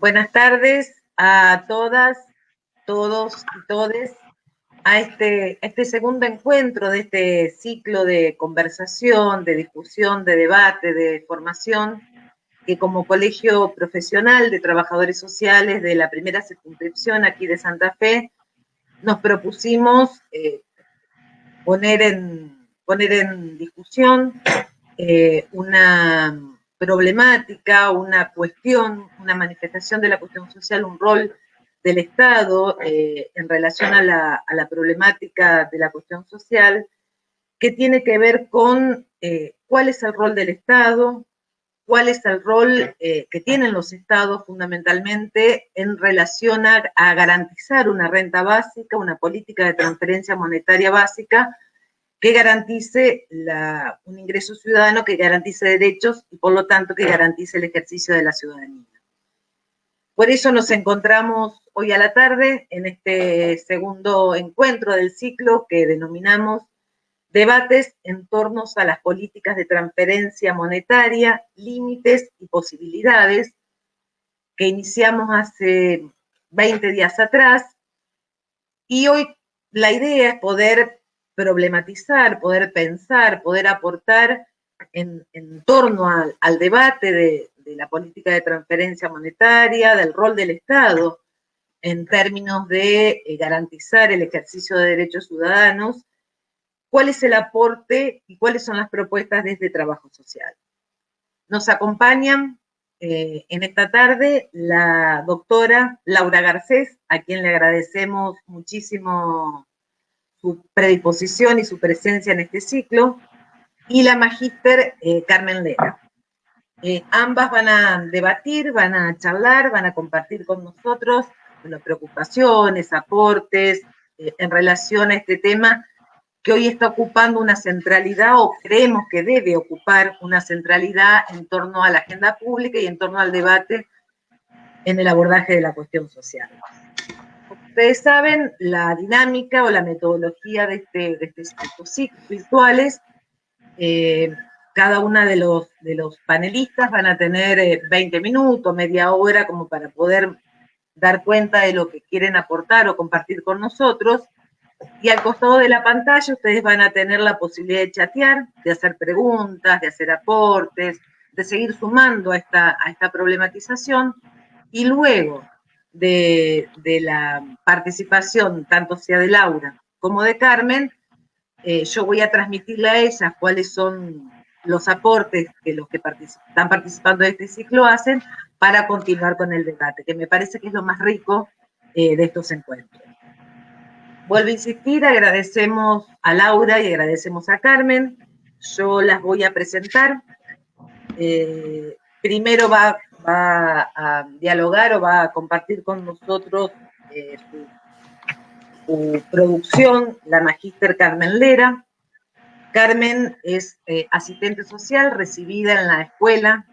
Buenas tardes a todas, todos y todes a este segundo encuentro de este ciclo de conversación, de discusión, de debate, de formación, que como Colegio Profesional de Trabajadores Sociales de la primera circunscripción aquí de Santa Fe, nos propusimos poner en discusión una problemática, una cuestión, una manifestación de la cuestión social, un rol del Estado en relación a la problemática de la cuestión social, que tiene que ver con cuál es el rol del Estado, cuál es el rol que tienen los estados fundamentalmente en relación a garantizar una renta básica, una política de transferencia monetaria básica, que garantice un ingreso ciudadano, que garantice derechos y por lo tanto que garantice el ejercicio de la ciudadanía. Por eso nos encontramos hoy a la tarde en este segundo encuentro del ciclo que denominamos Debates en torno a las políticas de transferencia monetaria, límites y posibilidades, que iniciamos hace 20 días atrás, y hoy la idea es poder problematizar, poder pensar, poder aportar en torno al debate de la política de transferencia monetaria, del rol del Estado en términos de garantizar el ejercicio de derechos ciudadanos, cuál es el aporte y cuáles son las propuestas desde trabajo social. Nos acompañan en esta tarde la doctora Laura Garcés, a quien le agradecemos muchísimo su predisposición y su presencia en este ciclo, y la magíster Carmen Lera. Ambas van a debatir, van a charlar, van a compartir con nosotros preocupaciones, aportes en relación a este tema que hoy está ocupando una centralidad, o creemos que debe ocupar una centralidad en torno a la agenda pública y en torno al debate en el abordaje de la cuestión social. Ustedes saben, la dinámica o la metodología de estos ciclos virtuales, cada una de los panelistas van a tener 20 minutos, media hora, como para poder dar cuenta de lo que quieren aportar o compartir con nosotros. Y al costado de la pantalla ustedes van a tener la posibilidad de chatear, de hacer preguntas, de hacer aportes, de seguir sumando a esta problematización. Y luego de la participación, tanto sea de Laura como de Carmen, yo voy a transmitirle a ellas cuáles son los aportes que los que están participando de este ciclo hacen para continuar con el debate, que me parece que es lo más rico de estos encuentros. Vuelvo a insistir, agradecemos a Laura y agradecemos a Carmen. Yo las voy a presentar. Primero va a dialogar o va a compartir con nosotros su producción, la magíster Carmen Lera. Carmen es asistente social, recibida en la Escuela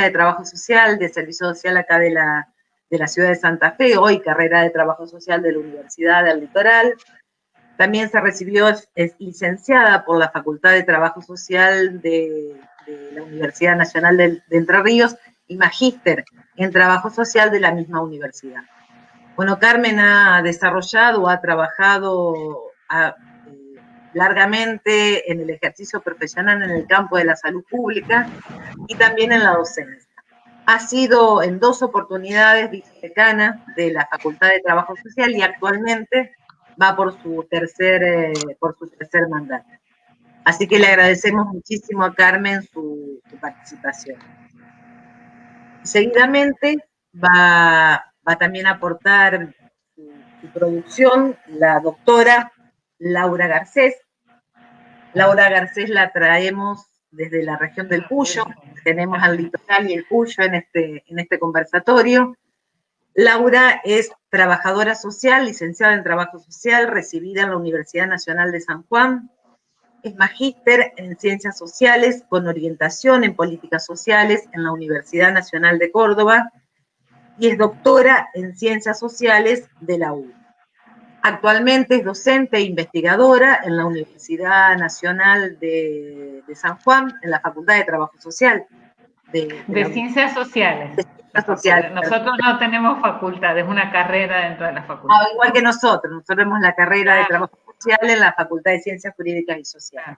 de Trabajo Social, de Servicio Social acá de la ciudad de Santa Fe, hoy carrera de Trabajo Social de la Universidad del Litoral. También se recibió, es licenciada por la Facultad de Trabajo Social de la Universidad Nacional de Entre Ríos y magíster en Trabajo Social de la misma universidad. Bueno, Carmen ha desarrollado, ha trabajado largamente en el ejercicio profesional en el campo de la salud pública y también en la docencia. Ha sido en 2 oportunidades vicedecana de la Facultad de Trabajo Social y actualmente va por su tercer mandato. Así que le agradecemos muchísimo a Carmen su participación. Seguidamente va también a aportar su producción la doctora Laura Garcés. Laura Garcés la traemos desde la región del Cuyo, tenemos al litoral y el Cuyo en este conversatorio. Laura es trabajadora social, licenciada en Trabajo Social, recibida en la Universidad Nacional de San Juan. Es magíster en Ciencias Sociales con orientación en Políticas Sociales en la Universidad Nacional de Córdoba y es doctora en Ciencias Sociales de la UBA. Actualmente es docente e investigadora en la Universidad Nacional de San Juan, en la Facultad de Trabajo Social. De Ciencias Sociales. social. Nosotros no tenemos facultad, es una carrera dentro de la facultad. Igual que nosotros tenemos la carrera de Trabajo Social en la Facultad de Ciencias Jurídicas y Sociales.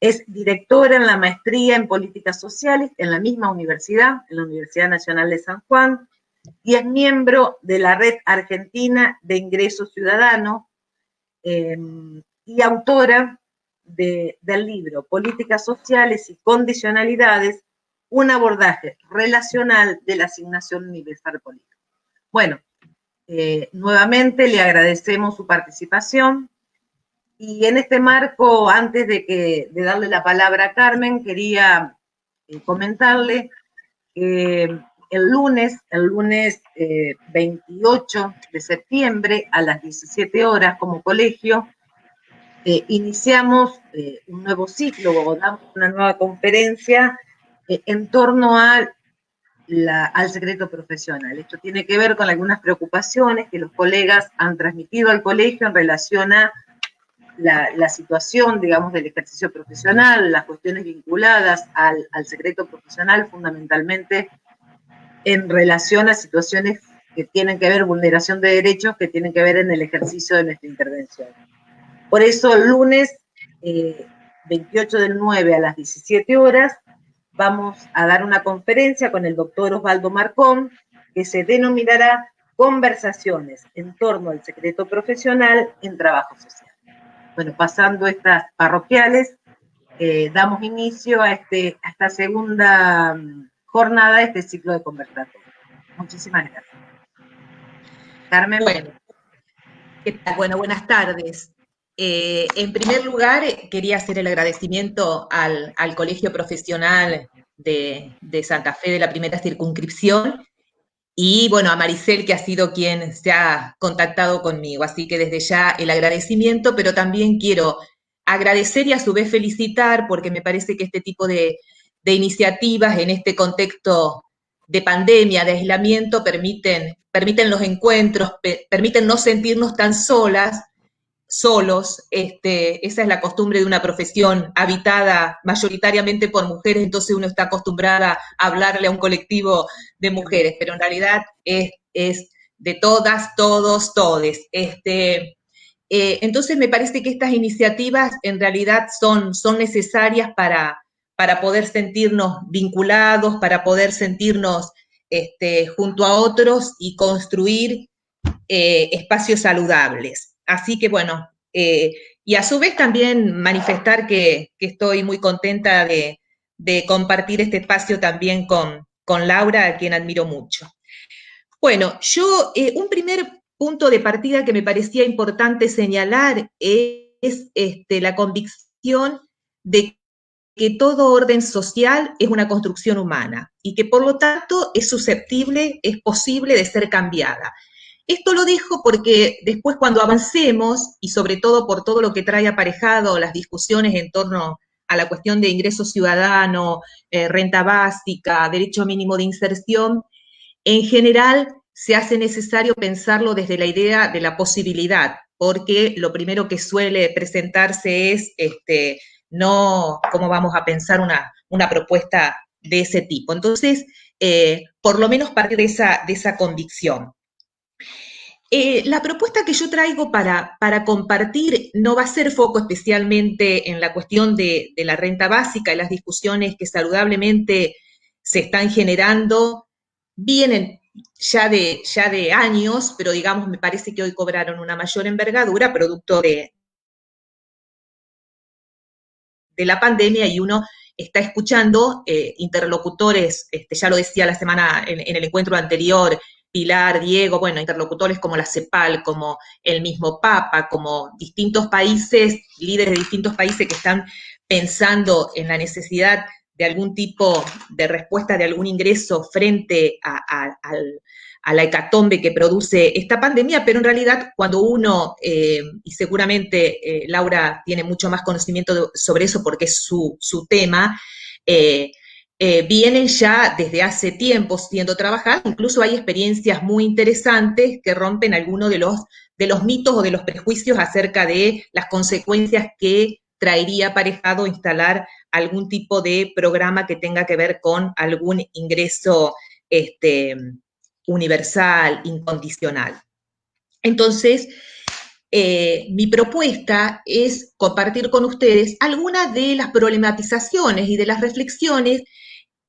Es directora en la maestría en Políticas Sociales en la misma universidad, en la Universidad Nacional de San Juan, y es miembro de la Red Argentina de Ingreso Ciudadano y autora del libro Políticas Sociales y Condicionalidades, un abordaje relacional de la asignación universal política. Bueno, nuevamente le agradecemos su participación y en este marco, antes de darle la palabra a Carmen, quería comentarle que el lunes 28 de septiembre a las 17 horas como colegio iniciamos un nuevo ciclo o damos una nueva conferencia en torno al secreto profesional. Esto tiene que ver con algunas preocupaciones que los colegas han transmitido al colegio en relación a la situación, digamos, del ejercicio profesional, las cuestiones vinculadas al secreto profesional, fundamentalmente en relación a situaciones que tienen que ver, vulneración de derechos, que tienen que ver en el ejercicio de nuestra intervención. Por eso, el lunes 28 del 9 a las 17 horas, vamos a dar una conferencia con el doctor Osvaldo Marcón, que se denominará Conversaciones en torno al secreto profesional en trabajo social. Bueno, pasando estas parroquiales, damos inicio a esta segunda jornada, este ciclo de conversatorio. Muchísimas gracias. Carmen. Bueno, ¿qué tal? Bueno, buenas tardes. En primer lugar, quería hacer el agradecimiento al Colegio Profesional de Santa Fe de la primera circunscripción y, bueno, a Maricel, que ha sido quien se ha contactado conmigo. Así que desde ya el agradecimiento, pero también quiero agradecer y a su vez felicitar, porque me parece que este tipo de iniciativas en este contexto de pandemia, de aislamiento, permiten los encuentros, permiten no sentirnos tan solos. Esa es la costumbre de una profesión habitada mayoritariamente por mujeres, entonces uno está acostumbrada a hablarle a un colectivo de mujeres, pero en realidad es de todas, todos, todes. Entonces me parece que estas iniciativas en realidad son necesarias para poder sentirnos vinculados, para poder sentirnos junto a otros y construir espacios saludables. Así que bueno, y a su vez también manifestar que estoy muy contenta de compartir este espacio también con Laura, a quien admiro mucho. Bueno, yo, un primer punto de partida que me parecía importante señalar es la convicción de que todo orden social es una construcción humana y que por lo tanto es susceptible, es posible de ser cambiada. Esto lo dejo porque después cuando avancemos, y sobre todo por todo lo que trae aparejado las discusiones en torno a la cuestión de ingreso ciudadano, renta básica, derecho mínimo de inserción, en general se hace necesario pensarlo desde la idea de la posibilidad, porque lo primero que suele presentarse es no cómo vamos a pensar una propuesta de ese tipo. Entonces, por lo menos partir de esa convicción. La propuesta que yo traigo para compartir no va a ser foco especialmente en la cuestión de la renta básica y las discusiones que saludablemente se están generando, vienen ya de años, pero digamos, me parece que hoy cobraron una mayor envergadura producto de la pandemia y uno está escuchando interlocutores, ya lo decía la semana en el encuentro anterior, Pilar, Diego, bueno, interlocutores como la CEPAL, como el mismo Papa, como distintos países, líderes de distintos países que están pensando en la necesidad de algún tipo de respuesta, de algún ingreso frente a la hecatombe que produce esta pandemia, pero en realidad cuando uno, y seguramente Laura tiene mucho más conocimiento sobre eso porque es su tema, vienen ya desde hace tiempo siendo trabajadas, incluso hay experiencias muy interesantes que rompen algunos de los mitos o de los prejuicios acerca de las consecuencias que traería aparejado instalar algún tipo de programa que tenga que ver con algún ingreso universal, incondicional. Entonces, mi propuesta es compartir con ustedes algunas de las problematizaciones y de las reflexiones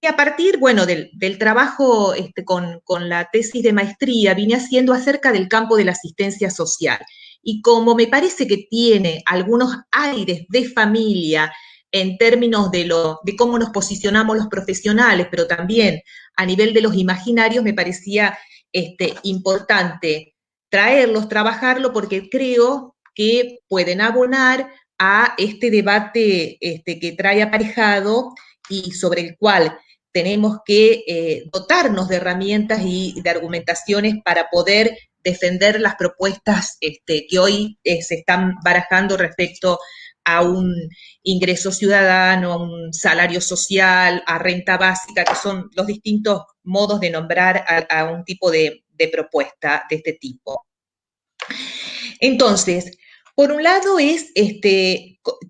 que a partir, bueno, del trabajo con la tesis de maestría vine haciendo acerca del campo de la asistencia social. Y como me parece que tiene algunos aires de familia en términos de cómo nos posicionamos los profesionales, pero también a nivel de los imaginarios, me parecía importante traerlos, trabajarlo, porque creo que pueden abonar a este debate que trae aparejado y sobre el cual tenemos que dotarnos de herramientas y de argumentaciones para poder defender las propuestas que hoy se están barajando respecto a un ingreso ciudadano, a un salario social, a renta básica, que son los distintos modos de nombrar a un tipo de propuesta de este tipo. Entonces, por un lado es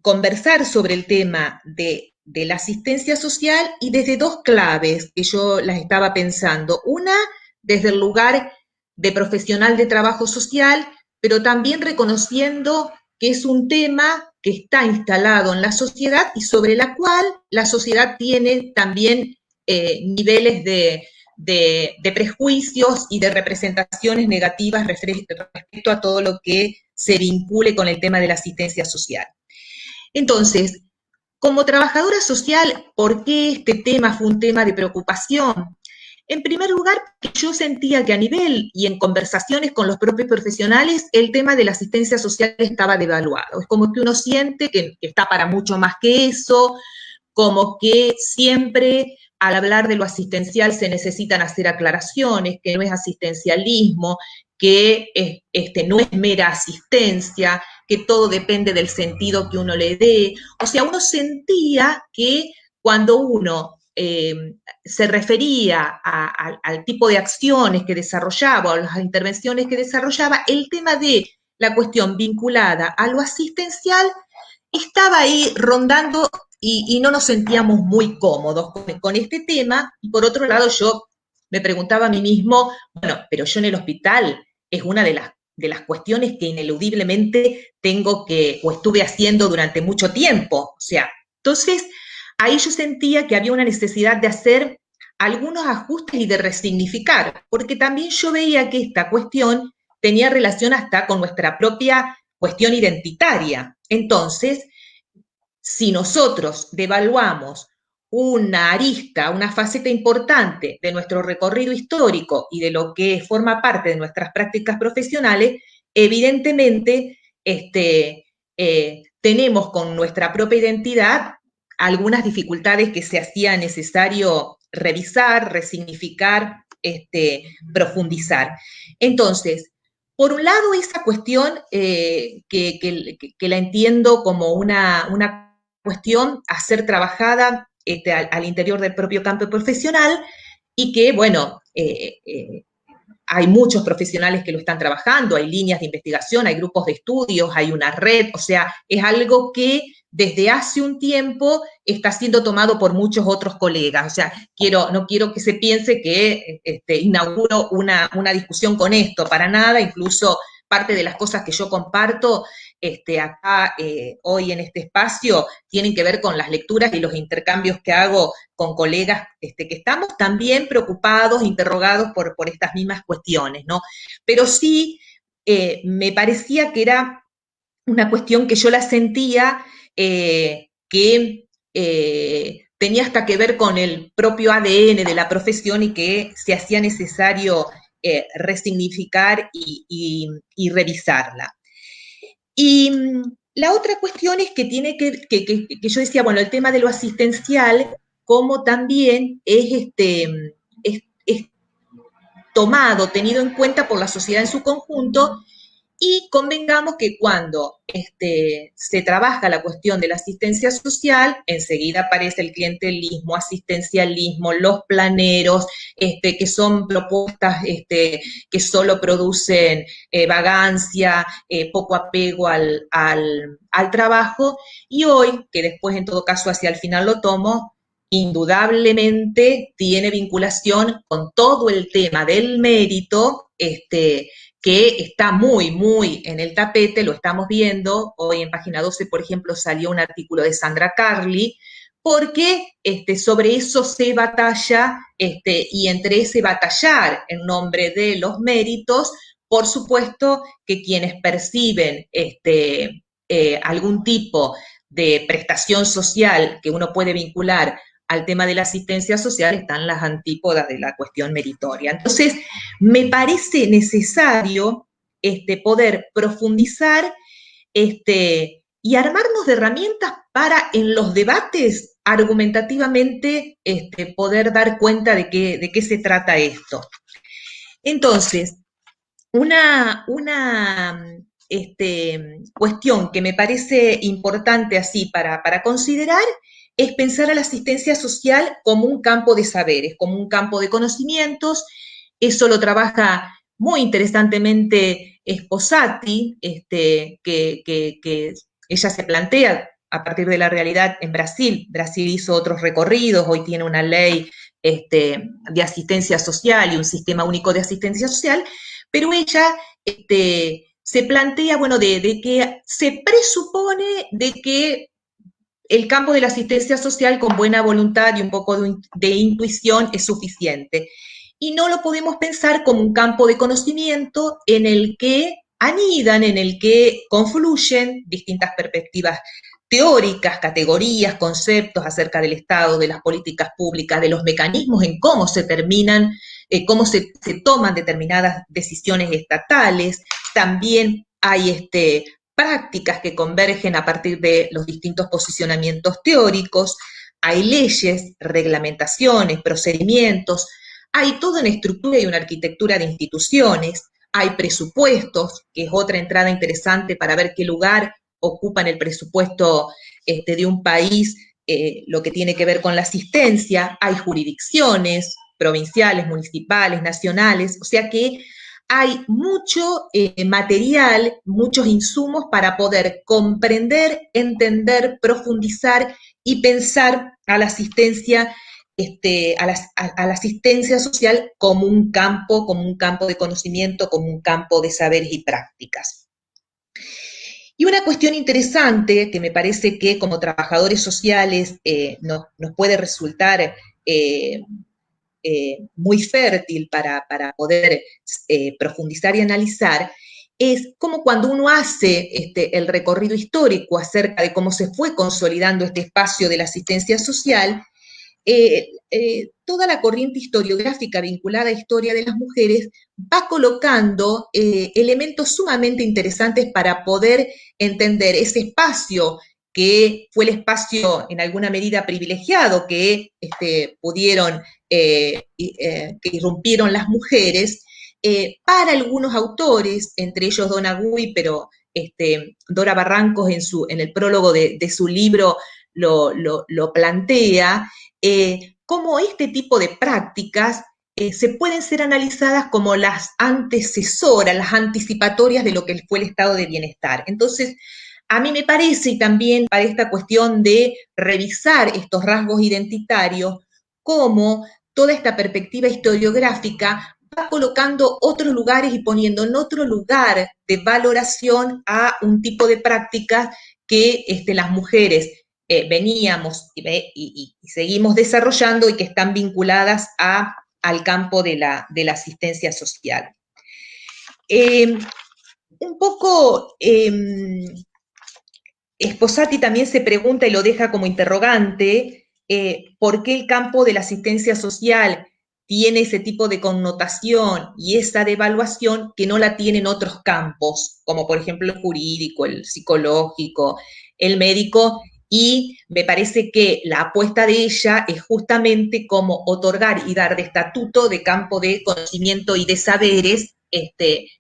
conversar sobre el tema de la asistencia social y desde dos claves que yo las estaba pensando. Una, desde el lugar de profesional de trabajo social, pero también reconociendo que es un tema que está instalado en la sociedad y sobre la cual la sociedad tiene también niveles de prejuicios y de representaciones negativas respecto a todo lo que se vincule con el tema de la asistencia social. Entonces, como trabajadora social, ¿por qué este tema fue un tema de preocupación? En primer lugar, yo sentía que a nivel y en conversaciones con los propios profesionales, el tema de la asistencia social estaba devaluado. Es como que uno siente que está para mucho más que eso, como que siempre al hablar de lo asistencial se necesitan hacer aclaraciones, que no es asistencialismo, que no es mera asistencia, que todo depende del sentido que uno le dé. O sea, uno sentía que cuando uno se refería al tipo de acciones que desarrollaba o a las intervenciones que desarrollaba, el tema de la cuestión vinculada a lo asistencial estaba ahí rondando y no nos sentíamos muy cómodos con este tema. Y por otro lado, yo me preguntaba a mí mismo, bueno, pero yo en el hospital es una de las cuestiones que ineludiblemente tengo que, o estuve haciendo durante mucho tiempo. O sea, entonces ahí yo sentía que había una necesidad de hacer algunos ajustes y de resignificar, porque también yo veía que esta cuestión tenía relación hasta con nuestra propia cuestión identitaria. Entonces, si nosotros devaluamos una arista, una faceta importante de nuestro recorrido histórico y de lo que forma parte de nuestras prácticas profesionales, evidentemente tenemos con nuestra propia identidad algunas dificultades que se hacía necesario revisar, resignificar, profundizar. Entonces, por un lado, esa cuestión que la entiendo como una cuestión a ser trabajada al interior del propio campo profesional y que, bueno, hay muchos profesionales que lo están trabajando, hay líneas de investigación, hay grupos de estudios, hay una red, o sea, es algo que desde hace un tiempo está siendo tomado por muchos otros colegas. O sea, no quiero que se piense que inauguro una discusión con esto, para nada, incluso parte de las cosas que yo comparto acá hoy en este espacio tienen que ver con las lecturas y los intercambios que hago con colegas que estamos también preocupados, interrogados por estas mismas cuestiones, ¿no? Pero sí me parecía que era una cuestión que yo la sentía que tenía hasta que ver con el propio ADN de la profesión y que se hacía necesario resignificar y revisarla. Y la otra cuestión es que tiene que yo decía, bueno, el tema de lo asistencial, como también es tomado, tenido en cuenta por la sociedad en su conjunto, y convengamos que cuando se trabaja la cuestión de la asistencia social, enseguida aparece el clientelismo, asistencialismo, los planeros, que son propuestas que solo producen vagancia, poco apego al trabajo, y hoy, que después en todo caso hacia el final lo tomo, indudablemente tiene vinculación con todo el tema del mérito, que está muy, muy en el tapete, lo estamos viendo. Hoy en Página 12, por ejemplo, salió un artículo de Sandra Carli, porque sobre eso se batalla, y entre ese batallar en nombre de los méritos, por supuesto que quienes perciben algún tipo de prestación social que uno puede vincular al tema de la asistencia social están las antípodas de la cuestión meritoria. Entonces, me parece necesario poder profundizar y armarnos de herramientas para en los debates argumentativamente poder dar cuenta de qué se trata esto. Entonces, una cuestión que me parece importante así para considerar es pensar a la asistencia social como un campo de saberes, como un campo de conocimientos. Eso lo trabaja muy interesantemente Sposati, que ella se plantea a partir de la realidad en Brasil. Brasil hizo otros recorridos, hoy tiene una ley de asistencia social y un sistema único de asistencia social, pero ella se plantea, bueno, de que se presupone de que el campo de la asistencia social con buena voluntad y un poco de intuición es suficiente. Y no lo podemos pensar como un campo de conocimiento en el que anidan, en el que confluyen distintas perspectivas teóricas, categorías, conceptos acerca del Estado, de las políticas públicas, de los mecanismos en cómo se terminan, cómo se toman determinadas decisiones estatales. También hay prácticas que convergen a partir de los distintos posicionamientos teóricos, hay leyes, reglamentaciones, procedimientos, hay toda una estructura y una arquitectura de instituciones, hay presupuestos, que es otra entrada interesante para ver qué lugar ocupa en el presupuesto de un país lo que tiene que ver con la asistencia, hay jurisdicciones provinciales, municipales, nacionales, o sea que hay mucho material, muchos insumos para poder comprender, entender, profundizar y pensar a la asistencia, a la asistencia social como un campo de conocimiento, como un campo de saberes y prácticas. Y una cuestión interesante que me parece que como trabajadores sociales nos puede resultar muy fértil para poder profundizar y analizar, es como cuando uno hace el recorrido histórico acerca de cómo se fue consolidando este espacio de la asistencia social, toda la corriente historiográfica vinculada a historia de las mujeres va colocando elementos sumamente interesantes para poder entender ese espacio que fue el espacio en alguna medida privilegiado que pudieron, que irrumpieron las mujeres, para algunos autores, entre ellos Donna Gui, pero Dora Barrancos en el prólogo de su libro lo plantea, cómo este tipo de prácticas se pueden ser analizadas como las antecesoras, las anticipatorias de lo que fue el estado de bienestar. Entonces, a mí me parece, y también para esta cuestión de revisar estos rasgos identitarios, cómo toda esta perspectiva historiográfica va colocando otros lugares y poniendo en otro lugar de valoración a un tipo de prácticas que las mujeres veníamos y seguimos desarrollando y que están vinculadas al campo de la asistencia social. Un poco, Sposati también se pregunta y lo deja como interrogante, ¿por qué el campo de la asistencia social tiene ese tipo de connotación y esa devaluación que no la tienen otros campos, como por ejemplo el jurídico, el psicológico, el médico? Y me parece que la apuesta de ella es justamente como otorgar y dar de estatuto de campo de conocimiento y de saberes,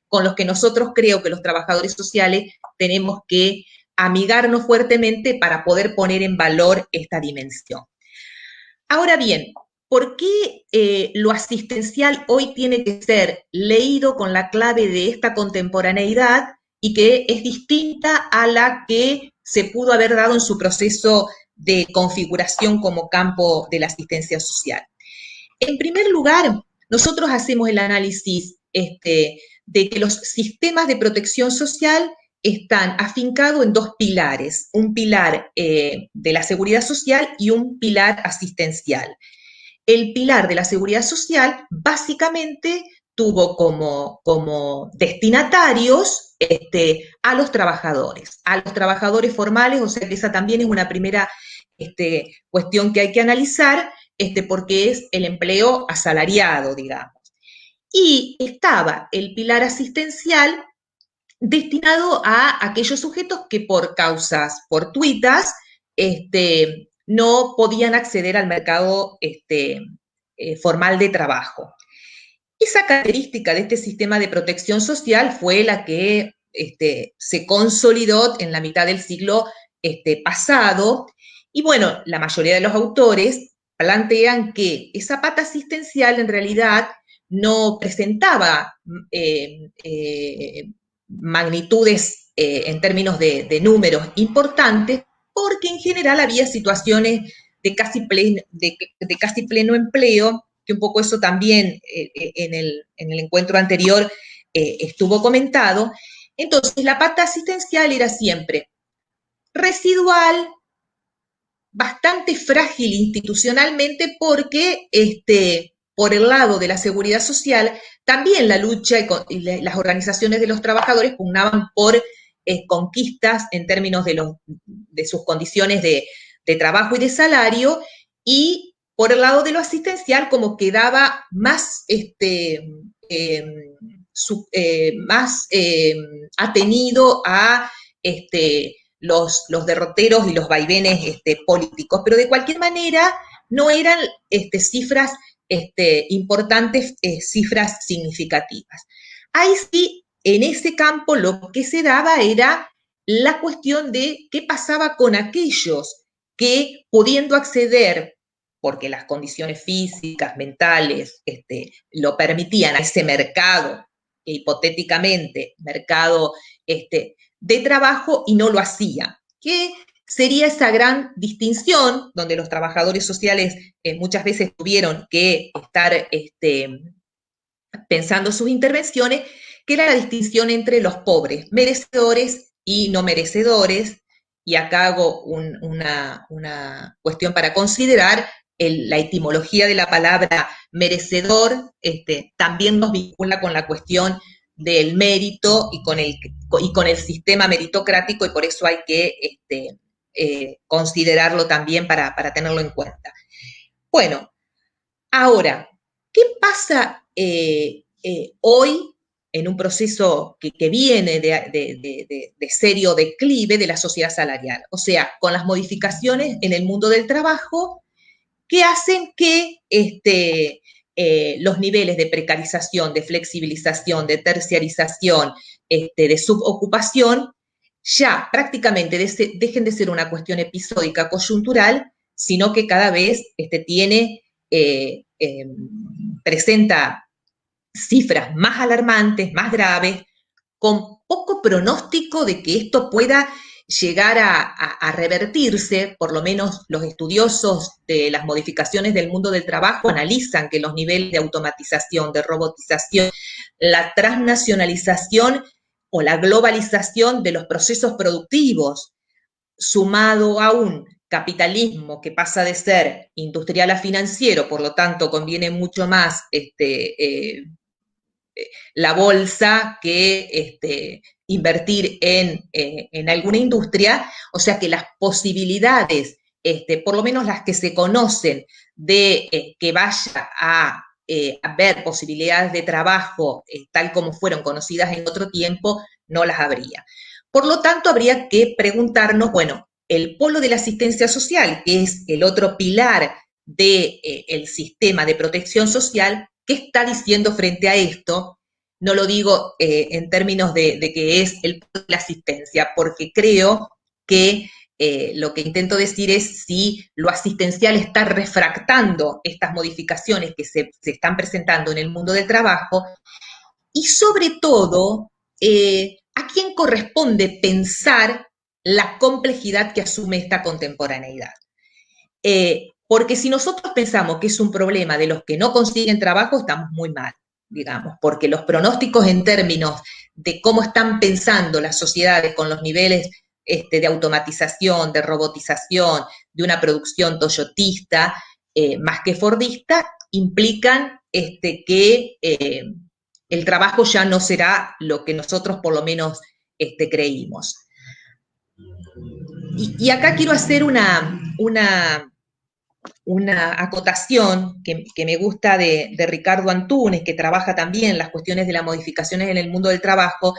con los que nosotros creo que los trabajadores sociales tenemos que amigarnos fuertemente para poder poner en valor esta dimensión. Ahora bien, ¿por qué lo asistencial hoy tiene que ser leído con la clave de esta contemporaneidad y que es distinta a la que se pudo haber dado en su proceso de configuración como campo de la asistencia social. En primer lugar, nosotros hacemos el análisis de que los sistemas de protección social están afincados en dos pilares, un pilar de la seguridad social y un pilar asistencial. El pilar de la seguridad social básicamente tuvo como destinatarios a los trabajadores formales, o sea que esa también es una primera cuestión que hay que analizar, porque es el empleo asalariado, digamos. Y estaba el pilar asistencial destinado a aquellos sujetos que por causas fortuitas no podían acceder al mercado formal de trabajo. Esa característica de este sistema de protección social fue la que se consolidó en la mitad del siglo pasado, y bueno, la mayoría de los autores plantean que esa pata asistencial en realidad no presentaba magnitudes en términos de números importantes, porque en general había situaciones de casi pleno empleo, que un poco eso también en el encuentro anterior estuvo comentado. Entonces, la pata asistencial era siempre residual, bastante frágil institucionalmente, porque por el lado de la seguridad social, también la lucha y las organizaciones de los trabajadores pugnaban por conquistas en términos de sus condiciones de trabajo y de salario, y por el lado de lo asistencial como quedaba más, más atenido a los derroteros y los vaivenes políticos, pero de cualquier manera no eran cifras importantes, cifras significativas. Ahí sí, en ese campo lo que se daba era la cuestión de qué pasaba con aquellos que, pudiendo acceder, porque las condiciones físicas, mentales, lo permitían, a ese mercado, hipotéticamente, mercado de trabajo, y no lo hacía, que sería esa gran distinción donde los trabajadores sociales muchas veces tuvieron que estar pensando sus intervenciones, que era la distinción entre los pobres, merecedores y no merecedores. Y acá hago una cuestión para considerar. La etimología de la palabra merecedor también nos vincula con la cuestión del mérito y con el sistema meritocrático, y por eso hay que considerarlo también para tenerlo en cuenta. Bueno, ahora, ¿qué pasa hoy en un proceso que viene de serio declive de la sociedad salarial? O sea, con las modificaciones en el mundo del trabajo que hacen que los niveles de precarización, de flexibilización, de terciarización, de subocupación, ya prácticamente dejen de ser una cuestión episódica, coyuntural, sino que cada vez presenta cifras más alarmantes, más graves, con poco pronóstico de que esto pueda llegar a revertirse. Por lo menos los estudiosos de las modificaciones del mundo del trabajo analizan que los niveles de automatización, de robotización, la transnacionalización o la globalización de los procesos productivos, sumado a un capitalismo que pasa de ser industrial a financiero, por lo tanto conviene mucho más la bolsa que invertir en alguna industria. O sea que las posibilidades, por lo menos las que se conocen, de que vaya a haber posibilidades de trabajo tal como fueron conocidas en otro tiempo, no las habría. Por lo tanto, habría que preguntarnos, bueno, el polo de la asistencia social, que es el otro pilar del sistema de protección social, ¿qué está diciendo frente a esto? No lo digo en términos de que es el polo de la asistencia, porque creo que lo que intento decir es si lo asistencial está refractando estas modificaciones que se están presentando en el mundo del trabajo, y sobre todo, ¿a quién corresponde pensar la complejidad que asume esta contemporaneidad? Porque si nosotros pensamos que es un problema de los que no consiguen trabajo, estamos muy mal, digamos, porque los pronósticos en términos de cómo están pensando las sociedades con los niveles de automatización, de robotización, de una producción toyotista, más que fordista, implican que el trabajo ya no será lo que nosotros por lo menos creímos. Y acá quiero hacer una acotación que me gusta de Ricardo Antunes, que trabaja también las cuestiones de las modificaciones en el mundo del trabajo,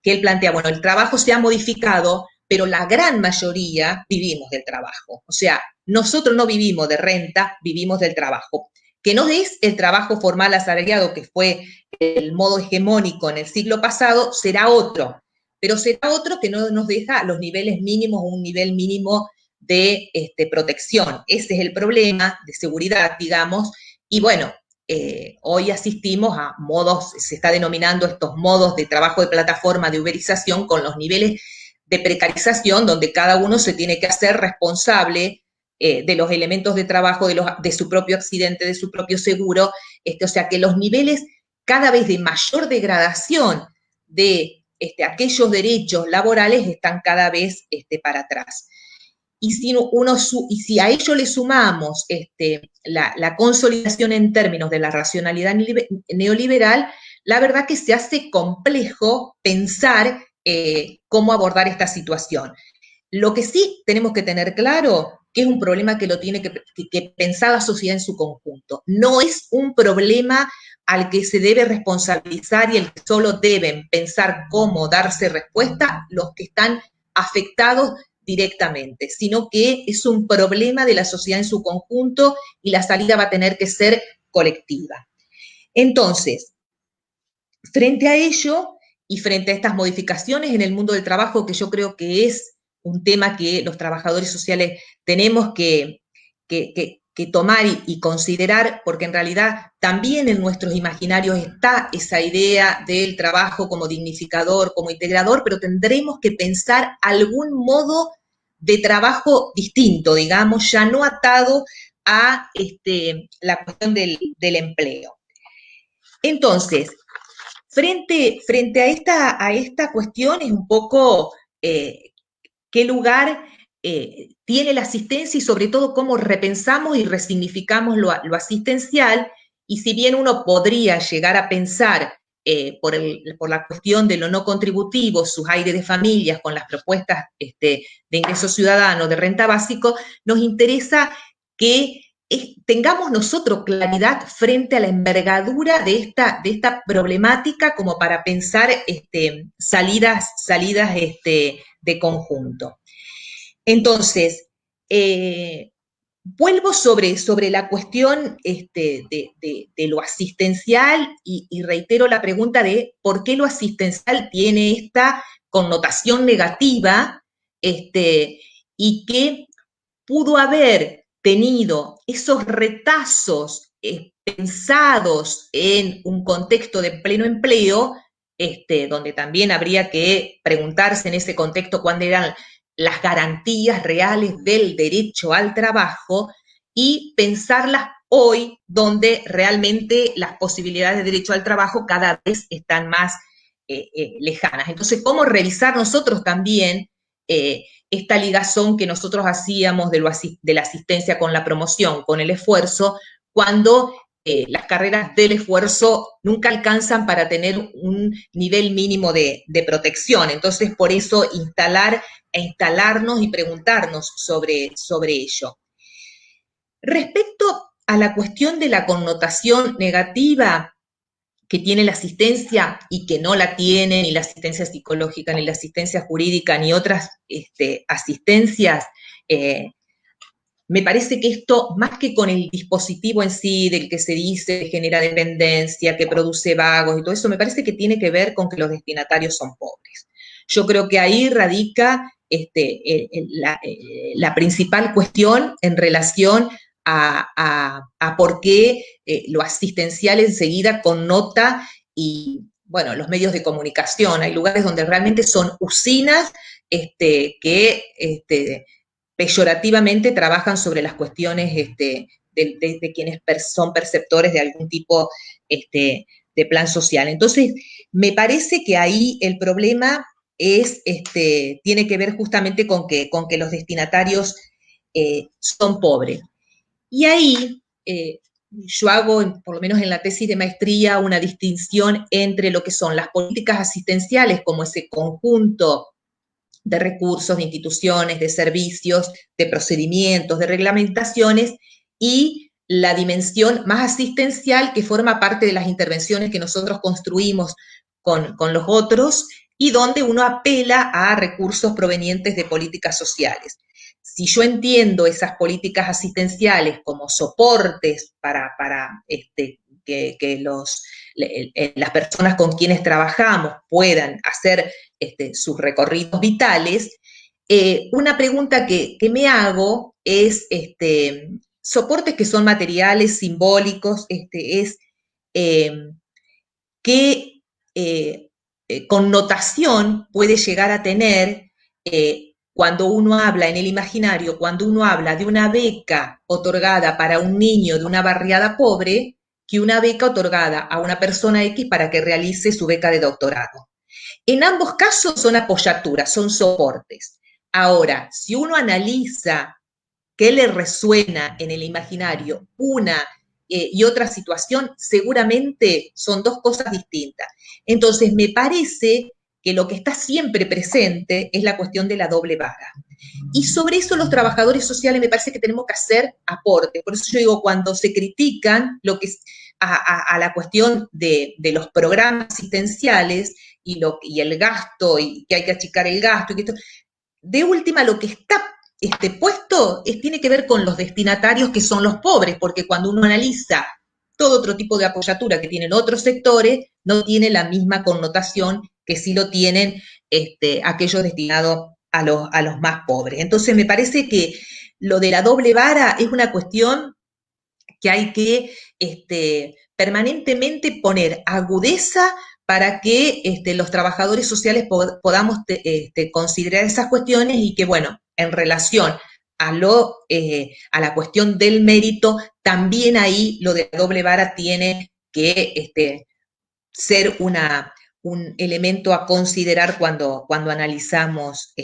que él plantea, bueno, el trabajo se ha modificado, pero la gran mayoría vivimos del trabajo. O sea, nosotros no vivimos de renta, vivimos del trabajo, que no es el trabajo formal asalariado, que fue el modo hegemónico en el siglo pasado, será otro, pero será otro que no nos deja los niveles mínimos, un nivel mínimo de protección. Ese es el problema de seguridad, digamos, y bueno, hoy asistimos a modos, se está denominando estos modos de trabajo de plataforma, de uberización, con los niveles de precarización, donde cada uno se tiene que hacer responsable de los elementos de trabajo, de su propio accidente, de su propio seguro, o sea que los niveles cada vez de mayor degradación de aquellos derechos laborales están cada vez para atrás. Y si a ello le sumamos la consolidación en términos de la racionalidad neoliberal, la verdad que se hace complejo pensar cómo abordar esta situación. Lo que sí tenemos que tener claro que es un problema que lo tiene que pensar la sociedad en su conjunto. No es un problema al que se debe responsabilizar y el que solo deben pensar cómo darse respuesta los que están afectados directamente, sino que es un problema de la sociedad en su conjunto y la salida va a tener que ser colectiva. Entonces, frente a ello y frente a estas modificaciones en el mundo del trabajo, que yo creo que es un tema que los trabajadores sociales tenemos que tomar y considerar, porque en realidad también en nuestros imaginarios está esa idea del trabajo como dignificador, como integrador, pero tendremos que pensar algún modo de trabajo distinto, digamos, ya no atado a la cuestión del empleo. Entonces, frente a esta cuestión es un poco qué lugar tiene la asistencia y sobre todo cómo repensamos y resignificamos lo asistencial, y si bien uno podría llegar a pensar por la cuestión de lo no contributivo, sus aires de familias con las propuestas de ingreso ciudadano, de renta básico, nos interesa que tengamos nosotros claridad frente a la envergadura de esta problemática como para pensar salidas de conjunto. Entonces, vuelvo sobre la cuestión de lo asistencial y reitero la pregunta de por qué lo asistencial tiene esta connotación negativa y que pudo haber tenido esos retazos pensados en un contexto de pleno empleo, donde también habría que preguntarse en ese contexto cuándo eran las garantías reales del derecho al trabajo y pensarlas hoy, donde realmente las posibilidades de derecho al trabajo cada vez están más lejanas. Entonces, ¿cómo revisar nosotros también esta ligazón que nosotros hacíamos de la asistencia con la promoción, con el esfuerzo, cuando las carreras del esfuerzo nunca alcanzan para tener un nivel mínimo de protección? Entonces, por eso instalarnos y preguntarnos sobre ello. Respecto a la cuestión de la connotación negativa que tiene la asistencia y que no la tiene ni la asistencia psicológica, ni la asistencia jurídica, ni otras asistencias, me parece que esto, más que con el dispositivo en sí, del que se dice que genera dependencia, que produce vagos y todo eso, me parece que tiene que ver con que los destinatarios son pobres. Yo creo que ahí radica la principal cuestión en relación a por qué lo asistencial enseguida connota, y bueno, los medios de comunicación. Hay lugares donde realmente son usinas que peyorativamente trabajan sobre las cuestiones de quienes son perceptores de algún tipo de plan social. Entonces, me parece que ahí el problema tiene que ver justamente con que los destinatarios son pobres. Y ahí yo hago, por lo menos en la tesis de maestría, una distinción entre lo que son las políticas asistenciales, como ese conjunto de recursos, de instituciones, de servicios, de procedimientos, de reglamentaciones, y la dimensión más asistencial que forma parte de las intervenciones que nosotros construimos con los otros y donde uno apela a recursos provenientes de políticas sociales. Si yo entiendo esas políticas asistenciales como soportes para que las personas con quienes trabajamos puedan hacer sus recorridos vitales, una pregunta que me hago es, soportes que son materiales, simbólicos, qué connotación puede llegar a tener cuando uno habla en el imaginario, cuando uno habla de una beca otorgada para un niño de una barriada pobre, que una beca otorgada a una persona X para que realice su beca de doctorado. En ambos casos son apoyaturas, son soportes. Ahora, si uno analiza qué le resuena en el imaginario una y otra situación, seguramente son dos cosas distintas. Entonces, me parece que lo que está siempre presente es la cuestión de la doble vara. Y sobre eso los trabajadores sociales me parece que tenemos que hacer aporte. Por eso yo digo, cuando se critican lo que a la cuestión de los programas asistenciales y el gasto, y que hay que achicar el gasto, y que esto, de última lo que está puesto tiene que ver con los destinatarios que son los pobres, porque cuando uno analiza todo otro tipo de apoyatura que tienen otros sectores, no tiene la misma connotación que sí lo tienen aquellos destinados a los más pobres. Entonces me parece que lo de la doble vara es una cuestión que hay que permanentemente poner agudeza para que los trabajadores sociales podamos considerar esas cuestiones y que, bueno, en relación a la cuestión del mérito, también ahí lo de la doble vara tiene que ser un elemento a considerar cuando analizamos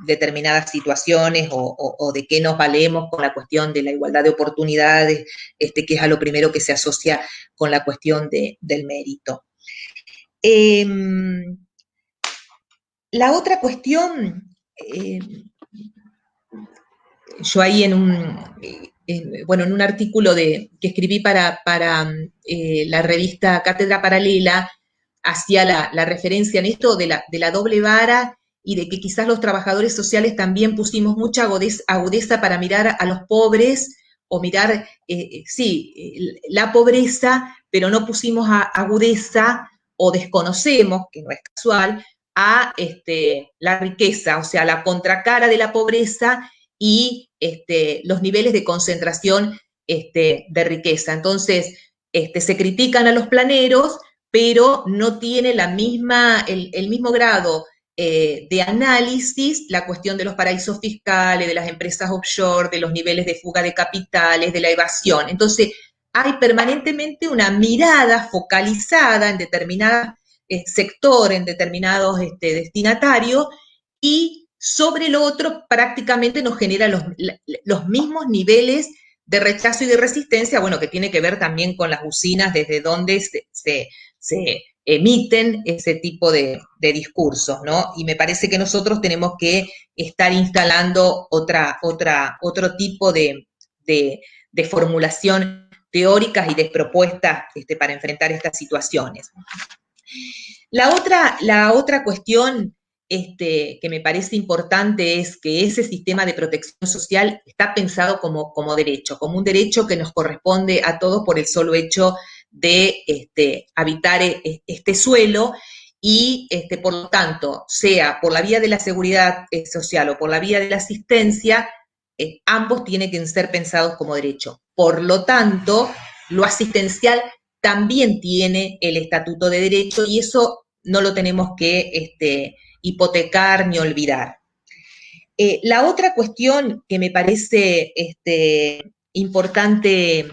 determinadas situaciones o de qué nos valemos con la cuestión de la igualdad de oportunidades, que es a lo primero que se asocia con la cuestión del mérito. La otra cuestión, yo ahí en un artículo que escribí para la revista Cátedra Paralela, hacía la referencia en esto de la doble vara y de que quizás los trabajadores sociales también pusimos mucha agudeza para mirar a los pobres o mirar, la pobreza, pero no pusimos agudeza o desconocemos, que no es casual, a la riqueza, o sea, la contracara de la pobreza y los niveles de concentración de riqueza. Entonces, se critican a los planeros, pero no tiene el mismo grado de análisis la cuestión de los paraísos fiscales, de las empresas offshore, de los niveles de fuga de capitales, de la evasión. Entonces, hay permanentemente una mirada focalizada en determinados sectores, en determinados destinatarios, y sobre lo otro prácticamente nos genera los mismos niveles de rechazo y de resistencia, bueno, que tiene que ver también con las usinas desde donde se emiten ese tipo de discursos, ¿no? Y me parece que nosotros tenemos que estar instalando otro tipo de formulación teóricas y de propuestas para enfrentar estas situaciones. La otra cuestión que me parece importante es que ese sistema de protección social está pensado como un derecho que nos corresponde a todos por el solo hecho de habitar este suelo y, por lo tanto, sea por la vía de la seguridad social o por la vía de la asistencia, ambos tienen que ser pensados como derecho. Por lo tanto, lo asistencial también tiene el estatuto de derecho y eso no lo tenemos que hipotecar ni olvidar. La otra cuestión que me parece importante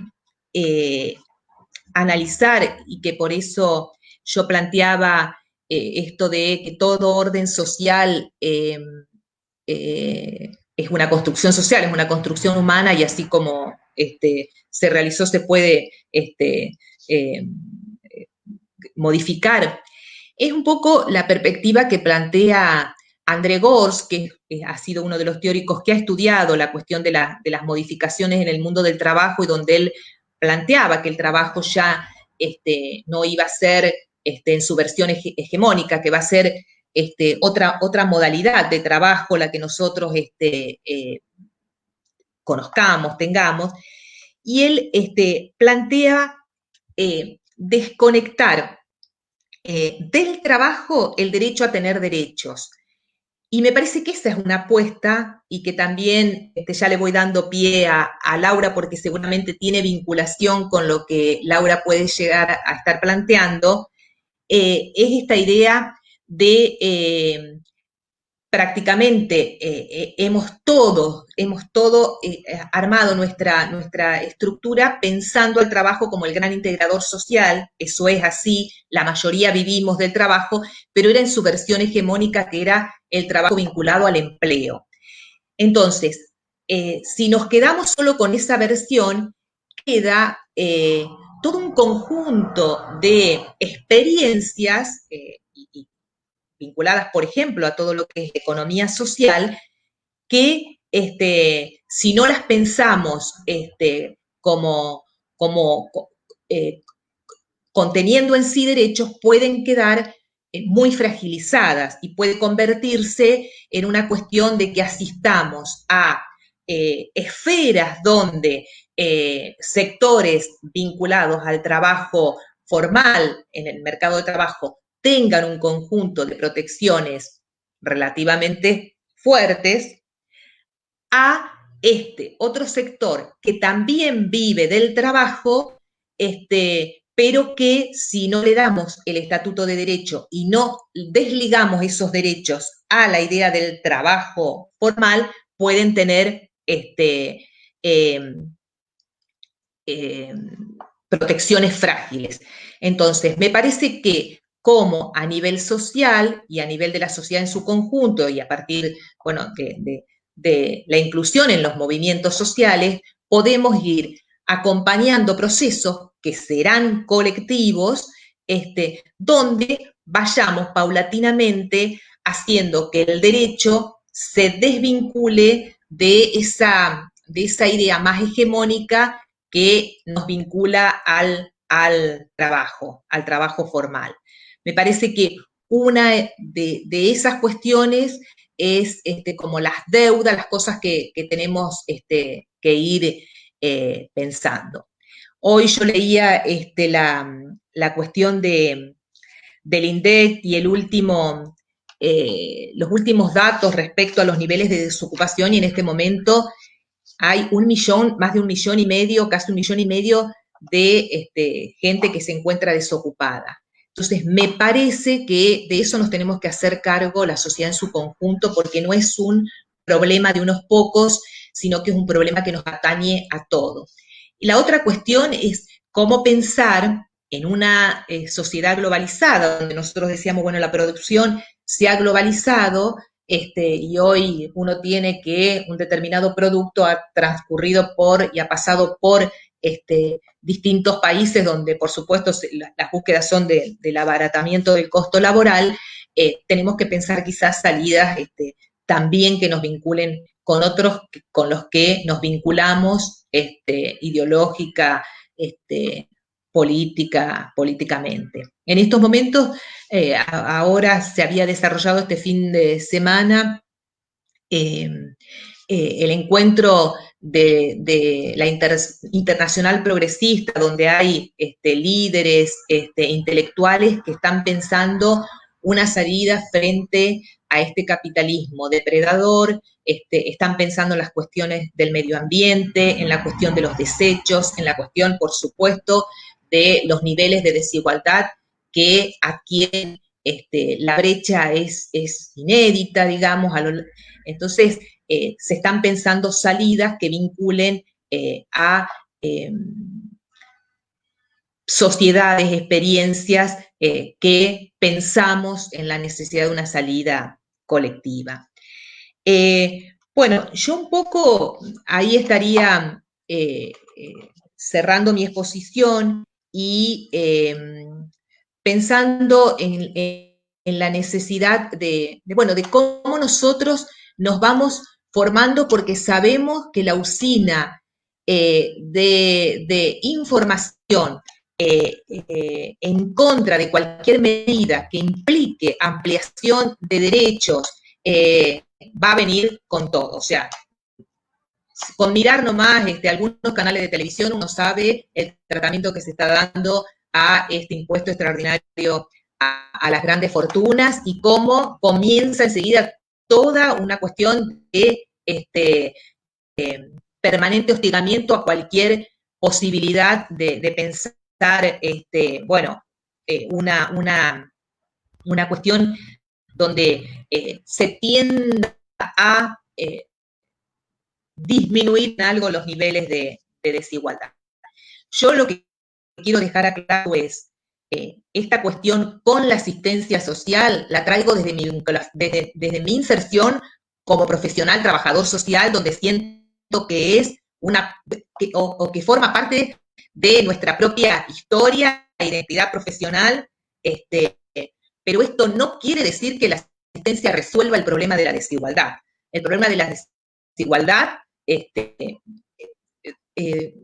analizar y que por eso yo planteaba esto de que todo orden social es una construcción social, es una construcción humana y así como se realizó se puede modificar. Es un poco la perspectiva que plantea André Gorz, que ha sido uno de los teóricos que ha estudiado la cuestión de las modificaciones en el mundo del trabajo y donde él planteaba que el trabajo ya no iba a ser en su versión hegemónica, que va a ser otra modalidad de trabajo la que nosotros conozcamos, tengamos, y él plantea desconectar del trabajo el derecho a tener derechos. Y me parece que esa es una apuesta y que también ya le voy dando pie a Laura porque seguramente tiene vinculación con lo que Laura puede llegar a estar planteando, es esta idea de prácticamente hemos todo armado nuestra estructura pensando el trabajo como el gran integrador social, eso es así, la mayoría vivimos del trabajo, pero era en su versión hegemónica que era el trabajo vinculado al empleo. Entonces, si nos quedamos solo con esa versión, queda todo un conjunto de experiencias y vinculadas, por ejemplo, a todo lo que es economía social, que si no las pensamos como conteniendo en sí derechos, pueden quedar muy fragilizadas y puede convertirse en una cuestión de que asistamos a esferas donde sectores vinculados al trabajo formal en el mercado de trabajo tengan un conjunto de protecciones relativamente fuertes, a otro sector que también vive del trabajo, pero que si no le damos el estatuto de derecho y no desligamos esos derechos a la idea del trabajo formal, pueden tener protecciones frágiles. Entonces, me parece que como a nivel social y a nivel de la sociedad en su conjunto y a partir, bueno, de la inclusión en los movimientos sociales, podemos ir acompañando procesos que serán colectivos, donde vayamos paulatinamente haciendo que el derecho se desvincule de esa idea más hegemónica que nos vincula al trabajo formal. Me parece que una de esas cuestiones es como las deudas, las cosas que tenemos que ir pensando. Hoy yo leía la cuestión del INDEC y los últimos datos respecto a los niveles de desocupación y en este momento hay más de 1,5 millones, casi 1,5 millones de gente que se encuentra desocupada. Entonces, me parece que de eso nos tenemos que hacer cargo la sociedad en su conjunto, porque no es un problema de unos pocos, sino que es un problema que nos atañe a todos. Y la otra cuestión es cómo pensar en una sociedad globalizada, donde nosotros decíamos, bueno, la producción se ha globalizado, y hoy uno tiene que un determinado producto ha transcurrido y ha pasado por distintos países donde, por supuesto, las búsquedas son del abaratamiento del costo laboral, tenemos que pensar quizás salidas también que nos vinculen con otros con los que nos vinculamos ideológica, políticamente. En estos momentos, ahora se había desarrollado este fin de semana el encuentro de la Internacional Progresista, donde hay líderes intelectuales que están pensando una salida frente a este capitalismo depredador, están pensando en las cuestiones del medio ambiente, en la cuestión de los desechos, en la cuestión, por supuesto, de los niveles de desigualdad que adquieren la brecha es inédita, digamos, entonces se están pensando salidas que vinculen a sociedades, experiencias que pensamos en la necesidad de una salida colectiva. Bueno, yo un poco ahí estaría cerrando mi exposición y pensando en la necesidad de cómo nosotros nos vamos formando, porque sabemos que la usina de información en contra de cualquier medida que implique ampliación de derechos va a venir con todo. O sea, con mirar nomás algunos canales de televisión uno sabe el tratamiento que se está dando a este impuesto extraordinario a las grandes fortunas y cómo comienza enseguida toda una cuestión de permanente hostigamiento a cualquier posibilidad de pensar, una cuestión donde se tienda a disminuir en algo los niveles de desigualdad. Yo lo que quiero dejar aclarado es esta cuestión con la asistencia social, la traigo desde mi inserción como profesional trabajador social, donde siento que es que forma parte de nuestra propia historia e identidad profesional, pero esto no quiere decir que la asistencia resuelva el problema de la desigualdad. El problema de la desigualdad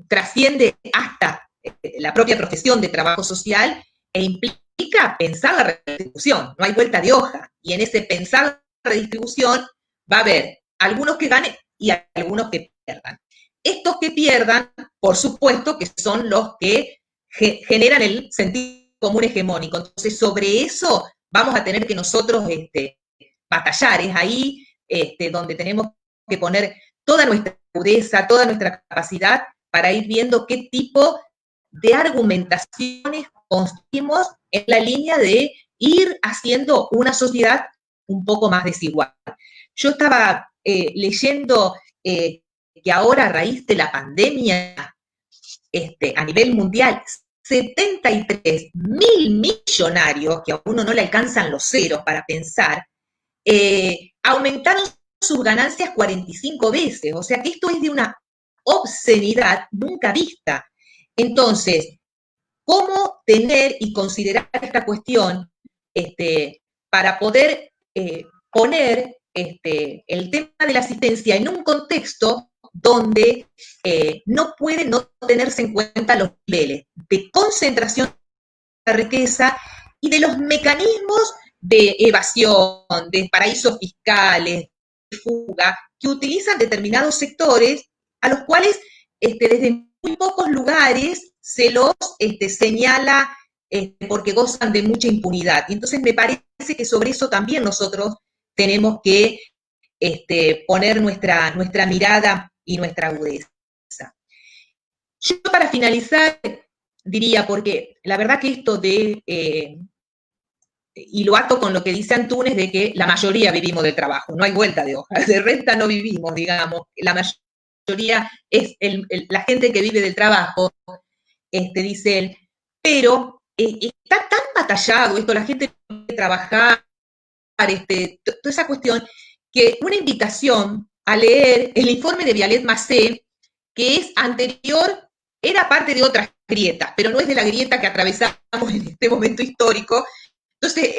trasciende hasta la propia profesión de trabajo social e implica pensar la redistribución. No hay vuelta de hoja. Y en ese pensar la redistribución va a haber algunos que ganen y algunos que pierdan. Estos que pierdan, por supuesto, que son los que generan el sentido común hegemónico. Entonces, sobre eso vamos a tener que nosotros batallar. Es ahí donde tenemos que poner toda nuestra agudeza, toda nuestra capacidad para ir viendo qué tipo de argumentaciones construimos en la línea de ir haciendo una sociedad un poco más desigual. Yo estaba leyendo que ahora, a raíz de la pandemia, a nivel mundial, 73.000 millonarios, que a uno no le alcanzan los ceros para pensar, aumentaron sus ganancias 45 veces. O sea que esto es de una obscenidad nunca vista. Entonces, ¿cómo tener y considerar esta cuestión para poder poner el tema de la asistencia en un contexto donde no pueden no tenerse en cuenta los niveles de concentración de la riqueza y de los mecanismos de evasión, de paraísos fiscales, de fuga, que utilizan determinados sectores a los cuales desde muy pocos lugares se los señala porque gozan de mucha impunidad. Y entonces me parece que sobre eso también nosotros tenemos que poner nuestra mirada y nuestra agudeza. Yo, para finalizar, diría, porque la verdad que esto y lo ato con lo que dice Antúnez, de que la mayoría vivimos del trabajo, no hay vuelta de hoja, de renta no vivimos, digamos, la mayoría es la gente que vive del trabajo, dice él, pero está tan batallado esto, la gente no quiere trabajar, toda esa cuestión, que una invitación a leer el informe de Vialet Macé, que es anterior, era parte de otras grietas, pero no es de la grieta que atravesamos en este momento histórico. Entonces,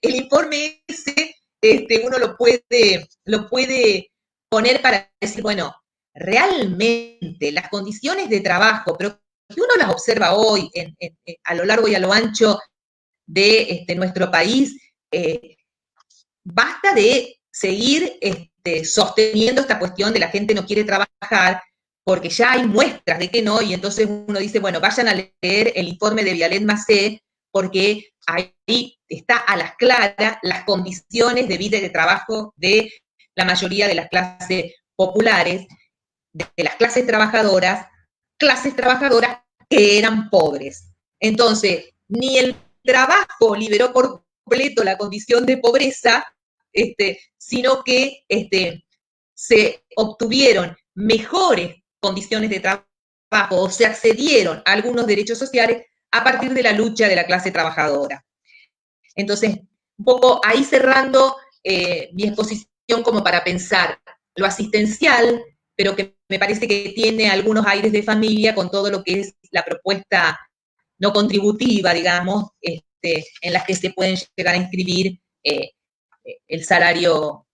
el informe ese, uno lo puede poner para decir, bueno, realmente las condiciones de trabajo, pero que uno las observa hoy a lo largo y a lo ancho de nuestro país, basta de seguir sosteniendo esta cuestión de la gente no quiere trabajar, porque ya hay muestras de que no, y entonces uno dice, bueno, vayan a leer el informe de Vialet Macé, porque ahí está a las claras las condiciones de vida y de trabajo de la mayoría de las clases populares, de las clases trabajadoras que eran pobres. Entonces, ni el trabajo liberó por completo la condición de pobreza, sino que se obtuvieron mejores condiciones de trabajo o se accedieron a algunos derechos sociales a partir de la lucha de la clase trabajadora. Entonces, un poco ahí cerrando mi exposición como para pensar lo asistencial, pero que me parece que tiene algunos aires de familia con todo lo que es la propuesta no contributiva, digamos, en las que se pueden llegar a inscribir el salario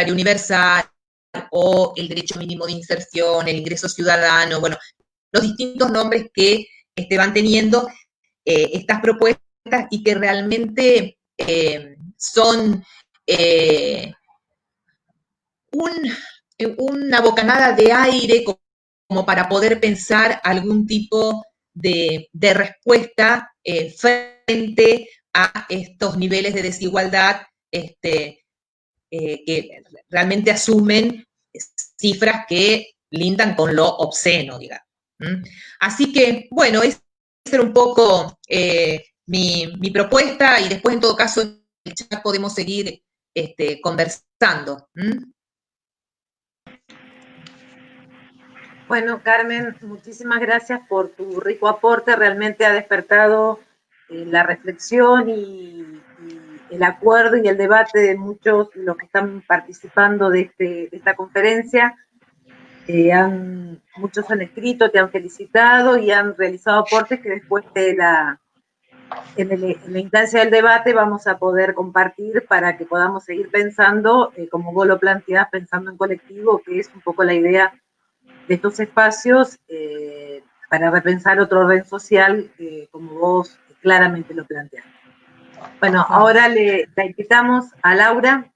universal o el derecho mínimo de inserción, el ingreso ciudadano, bueno, los distintos nombres que van teniendo estas propuestas y que realmente son una bocanada de aire como para poder pensar algún tipo de respuesta frente a estos niveles de desigualdad que realmente asumen cifras que lindan con lo obsceno, digamos. Así que, bueno, esa era un poco mi propuesta y después, en todo caso, en el chat podemos seguir conversando. Bueno, Carmen, muchísimas gracias por tu rico aporte. Realmente ha despertado la reflexión y el acuerdo y el debate de muchos de los que están participando de esta conferencia. Muchos han escrito, te han felicitado y han realizado aportes que después en la instancia del debate vamos a poder compartir para que podamos seguir pensando, como vos lo planteás, pensando en colectivo, que es un poco la idea de estos espacios, para repensar otro orden social, como vos claramente lo planteás. Bueno, ahora la invitamos a Laura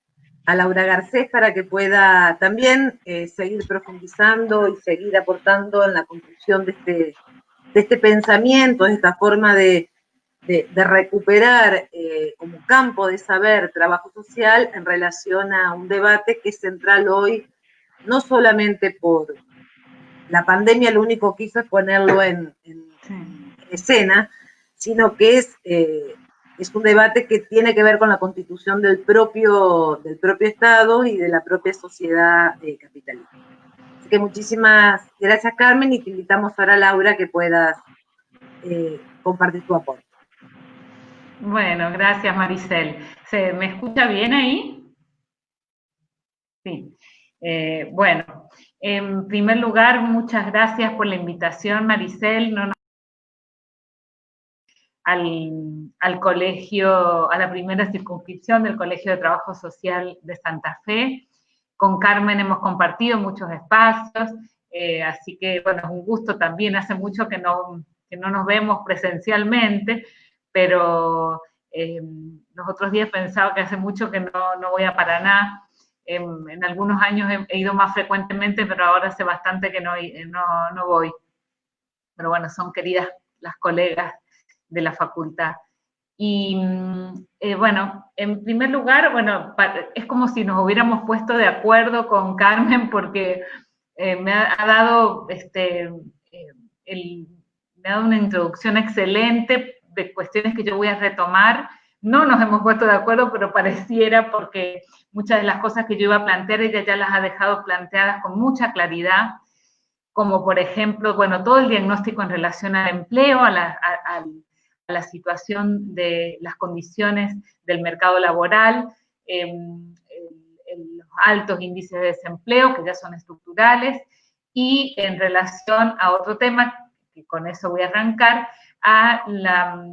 Garcés, para que pueda también seguir profundizando y seguir aportando en la construcción de este pensamiento, de esta forma de recuperar como campo de saber trabajo social en relación a un debate que es central hoy, no solamente por la pandemia, lo único que hizo es ponerlo en escena, sino que es un debate que tiene que ver con la constitución del propio Estado y de la propia sociedad capitalista. Así que muchísimas gracias, Carmen, y te invitamos ahora, Laura, que puedas compartir tu aporte. Bueno, gracias, Maricel. ¿Me escucha bien ahí? Sí. Bueno, en primer lugar, muchas gracias por la invitación, Maricel. Al colegio, a la primera circunscripción del Colegio de Trabajo Social de Santa Fe. Con Carmen hemos compartido muchos espacios, así que, bueno, es un gusto también. Hace mucho que no nos vemos presencialmente, pero los otros días pensaba que hace mucho que no voy a Paraná. En algunos años he ido más frecuentemente, pero ahora hace bastante que no voy. Pero bueno, son queridas las colegas de la facultad. Y bueno, en primer lugar, bueno, es como si nos hubiéramos puesto de acuerdo con Carmen, porque me ha dado me ha dado una introducción excelente de cuestiones que yo voy a retomar. No nos hemos puesto de acuerdo, pero pareciera, porque muchas de las cosas que yo iba a plantear, ella ya las ha dejado planteadas con mucha claridad, como por ejemplo, bueno, todo el diagnóstico en relación al empleo, a la situación de las condiciones del mercado laboral, los altos índices de desempleo, que ya son estructurales, y en relación a otro tema, que con eso voy a arrancar, a la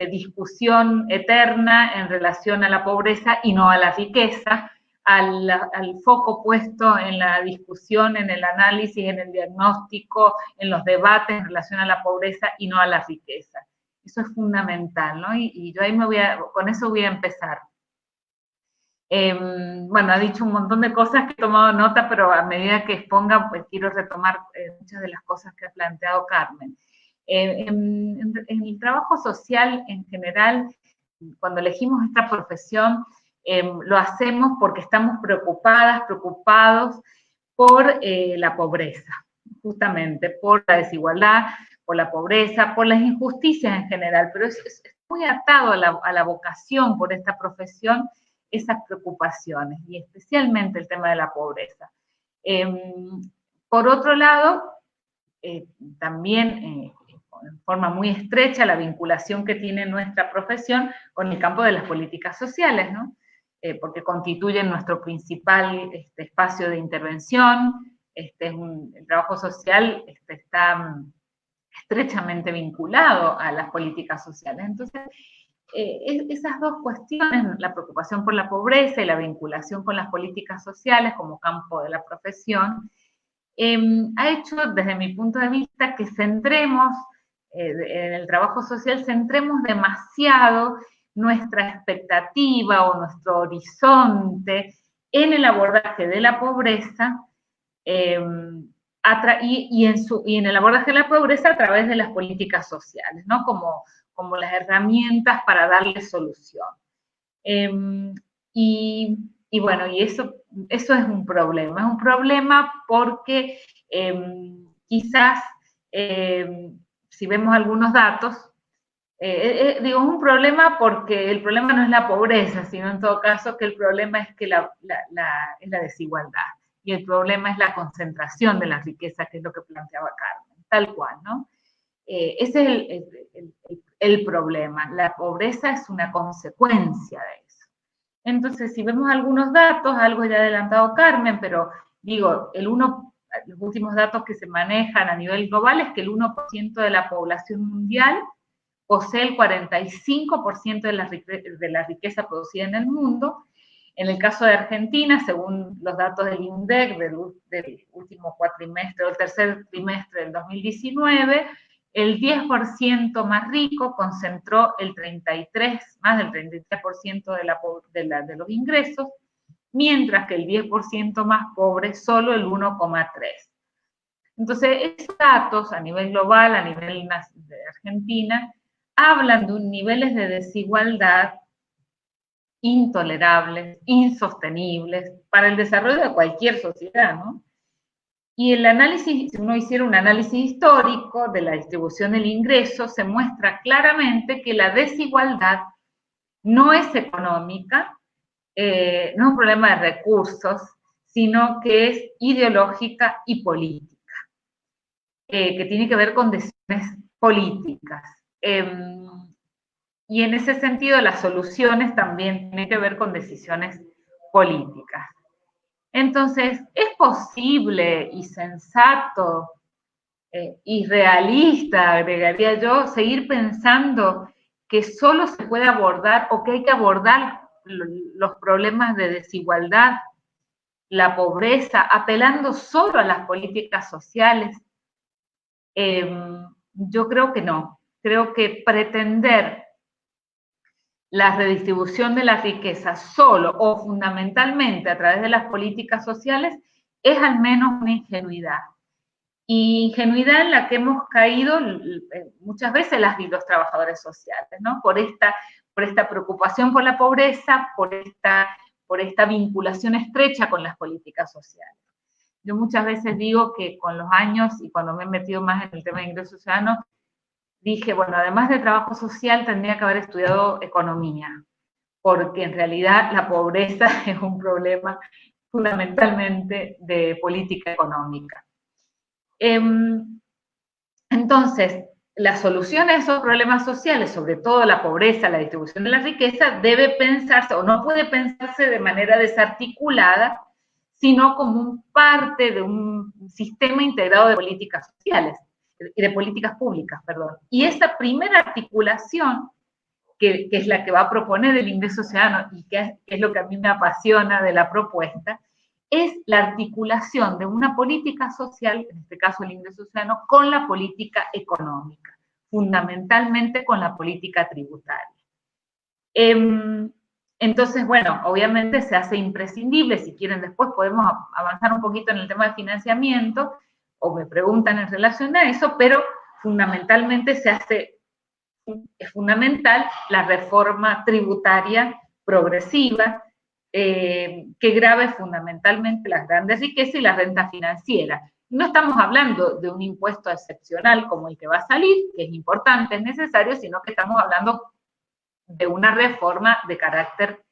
discusión eterna en relación a la pobreza y no a la riqueza, al foco puesto en la discusión, en el análisis, en el diagnóstico, en los debates en relación a la pobreza y no a la riqueza. Eso es fundamental, ¿no? Y yo ahí con eso voy a empezar. Bueno, ha dicho un montón de cosas que he tomado nota, pero a medida que exponga, pues quiero retomar muchas de las cosas que ha planteado Carmen. En el trabajo social en general, cuando elegimos esta profesión, lo hacemos porque estamos preocupados por la pobreza, justamente por la desigualdad, por la pobreza, por las injusticias en general, pero muy atado a la vocación por esta profesión esas preocupaciones, y especialmente el tema de la pobreza. Por otro lado, también en forma muy estrecha la vinculación que tiene nuestra profesión con el campo de las políticas sociales, ¿no? Porque constituyen nuestro principal espacio de intervención. El trabajo social está estrechamente vinculado a las políticas sociales. Entonces, esas dos cuestiones, la preocupación por la pobreza y la vinculación con las políticas sociales como campo de la profesión, ha hecho, desde mi punto de vista, que centremos, en el trabajo social, centremos demasiado nuestra expectativa o nuestro horizonte en el abordaje de la pobreza, y en el abordaje de la pobreza a través de las políticas sociales, ¿no? Como las herramientas para darle solución. Y bueno, y eso es un problema porque quizás, si vemos algunos datos, digo, es un problema porque el problema no es la pobreza, sino en todo caso que el problema es que es la desigualdad, y el problema es la concentración de la riqueza, que es lo que planteaba Carmen, tal cual, ¿no? Ese es el problema. La pobreza es una consecuencia de eso. Entonces, si vemos algunos datos, algo ya ha adelantado Carmen, pero digo, los últimos datos que se manejan a nivel global es que el 1% de la población mundial posee el 45% de la riqueza producida en el mundo. En el caso de Argentina, según los datos del INDEC del último cuatrimestre o tercer trimestre del 2019, el 10% más rico concentró más del 33% de los ingresos, mientras que el 10% más pobre solo el 1,3%. Entonces, esos datos a nivel global, a nivel de Argentina, hablan de niveles de desigualdad intolerables, insostenibles para el desarrollo de cualquier sociedad, ¿no? Y el análisis, si uno hiciera un análisis histórico de la distribución del ingreso, se muestra claramente que la desigualdad no es económica, no es un problema de recursos, sino que es ideológica y política, que tiene que ver con decisiones políticas. Y en ese sentido, las soluciones también tienen que ver con decisiones políticas. Entonces, es posible y sensato y realista, agregaría yo, seguir pensando que solo se puede abordar o que hay que abordar los problemas de desigualdad, la pobreza, apelando solo a las políticas sociales. Yo creo que no. Creo que pretender la redistribución de la riqueza solo o fundamentalmente a través de las políticas sociales es al menos una ingenuidad. Y ingenuidad en la que hemos caído muchas veces los trabajadores sociales, ¿no? Por esta preocupación por la pobreza, por esta vinculación estrecha con las políticas sociales. Yo muchas veces digo que con los años y cuando me he metido más en el tema de ingresos ciudadanos, dije, bueno, además de trabajo social, tendría que haber estudiado economía, porque en realidad la pobreza es un problema fundamentalmente de política económica. Entonces, la solución a esos problemas sociales, sobre todo la pobreza, la distribución de la riqueza, debe pensarse, o no puede pensarse de manera desarticulada, sino como parte de un sistema integrado de políticas sociales, de políticas públicas, perdón. Y esa primera articulación, que es la que va a proponer el ingreso ciudadano, y que es lo que a mí me apasiona de la propuesta, es la articulación de una política social, en este caso el ingreso ciudadano, con la política económica, fundamentalmente con la política tributaria. Entonces, bueno, obviamente se hace imprescindible, si quieren después podemos avanzar un poquito en el tema de financiamiento, o me preguntan en relación a eso, pero fundamentalmente es fundamental la reforma tributaria progresiva, que grave fundamentalmente las grandes riquezas y la renta financiera. No estamos hablando de un impuesto excepcional como el que va a salir, que es importante, es necesario, sino que estamos hablando de una reforma de carácter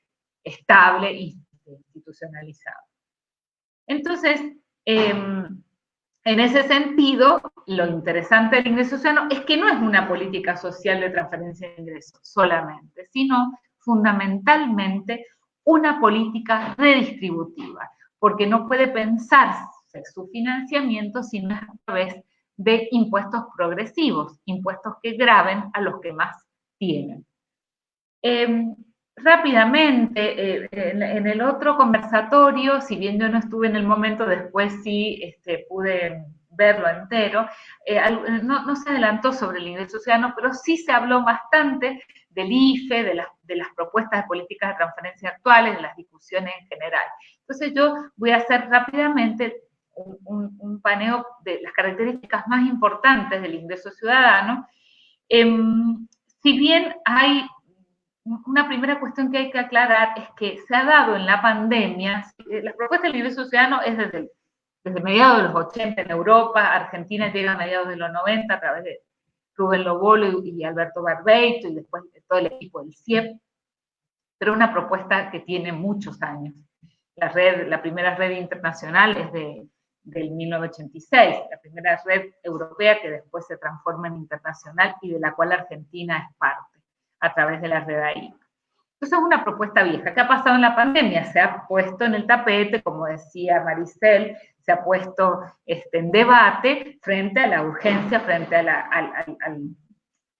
estable e institucionalizado. Entonces, en ese sentido, lo interesante del ingreso ciudadano es que no es una política social de transferencia de ingresos solamente, sino fundamentalmente una política redistributiva, porque no puede pensarse su financiamiento sino a través de impuestos progresivos, impuestos que graven a los que más tienen. Rápidamente, en el otro conversatorio, si bien yo no estuve en el momento, después sí pude verlo entero, no se adelantó sobre el ingreso ciudadano, pero sí se habló bastante del IFE, de las propuestas de políticas de transferencia actuales, de las discusiones en general. Entonces yo voy a hacer rápidamente un paneo de las características más importantes del ingreso ciudadano. Si bien hay una primera cuestión que hay que aclarar es que se ha dado en la pandemia, la propuesta del ingreso ciudadano es desde mediados de los 80 en Europa, Argentina llega a mediados de los 90 a través de Rubén Lobolo y Alberto Barbeito y después de todo el equipo del CIEP, pero una propuesta que tiene muchos años. La primera red internacional es del 1986, la primera red europea que después se transforma en internacional y de la cual Argentina es parte a través de la red AIPA. Entonces es una propuesta vieja. ¿Qué ha pasado en la pandemia? Se ha puesto en el tapete, como decía Maricel, se ha puesto en debate frente a la urgencia, frente a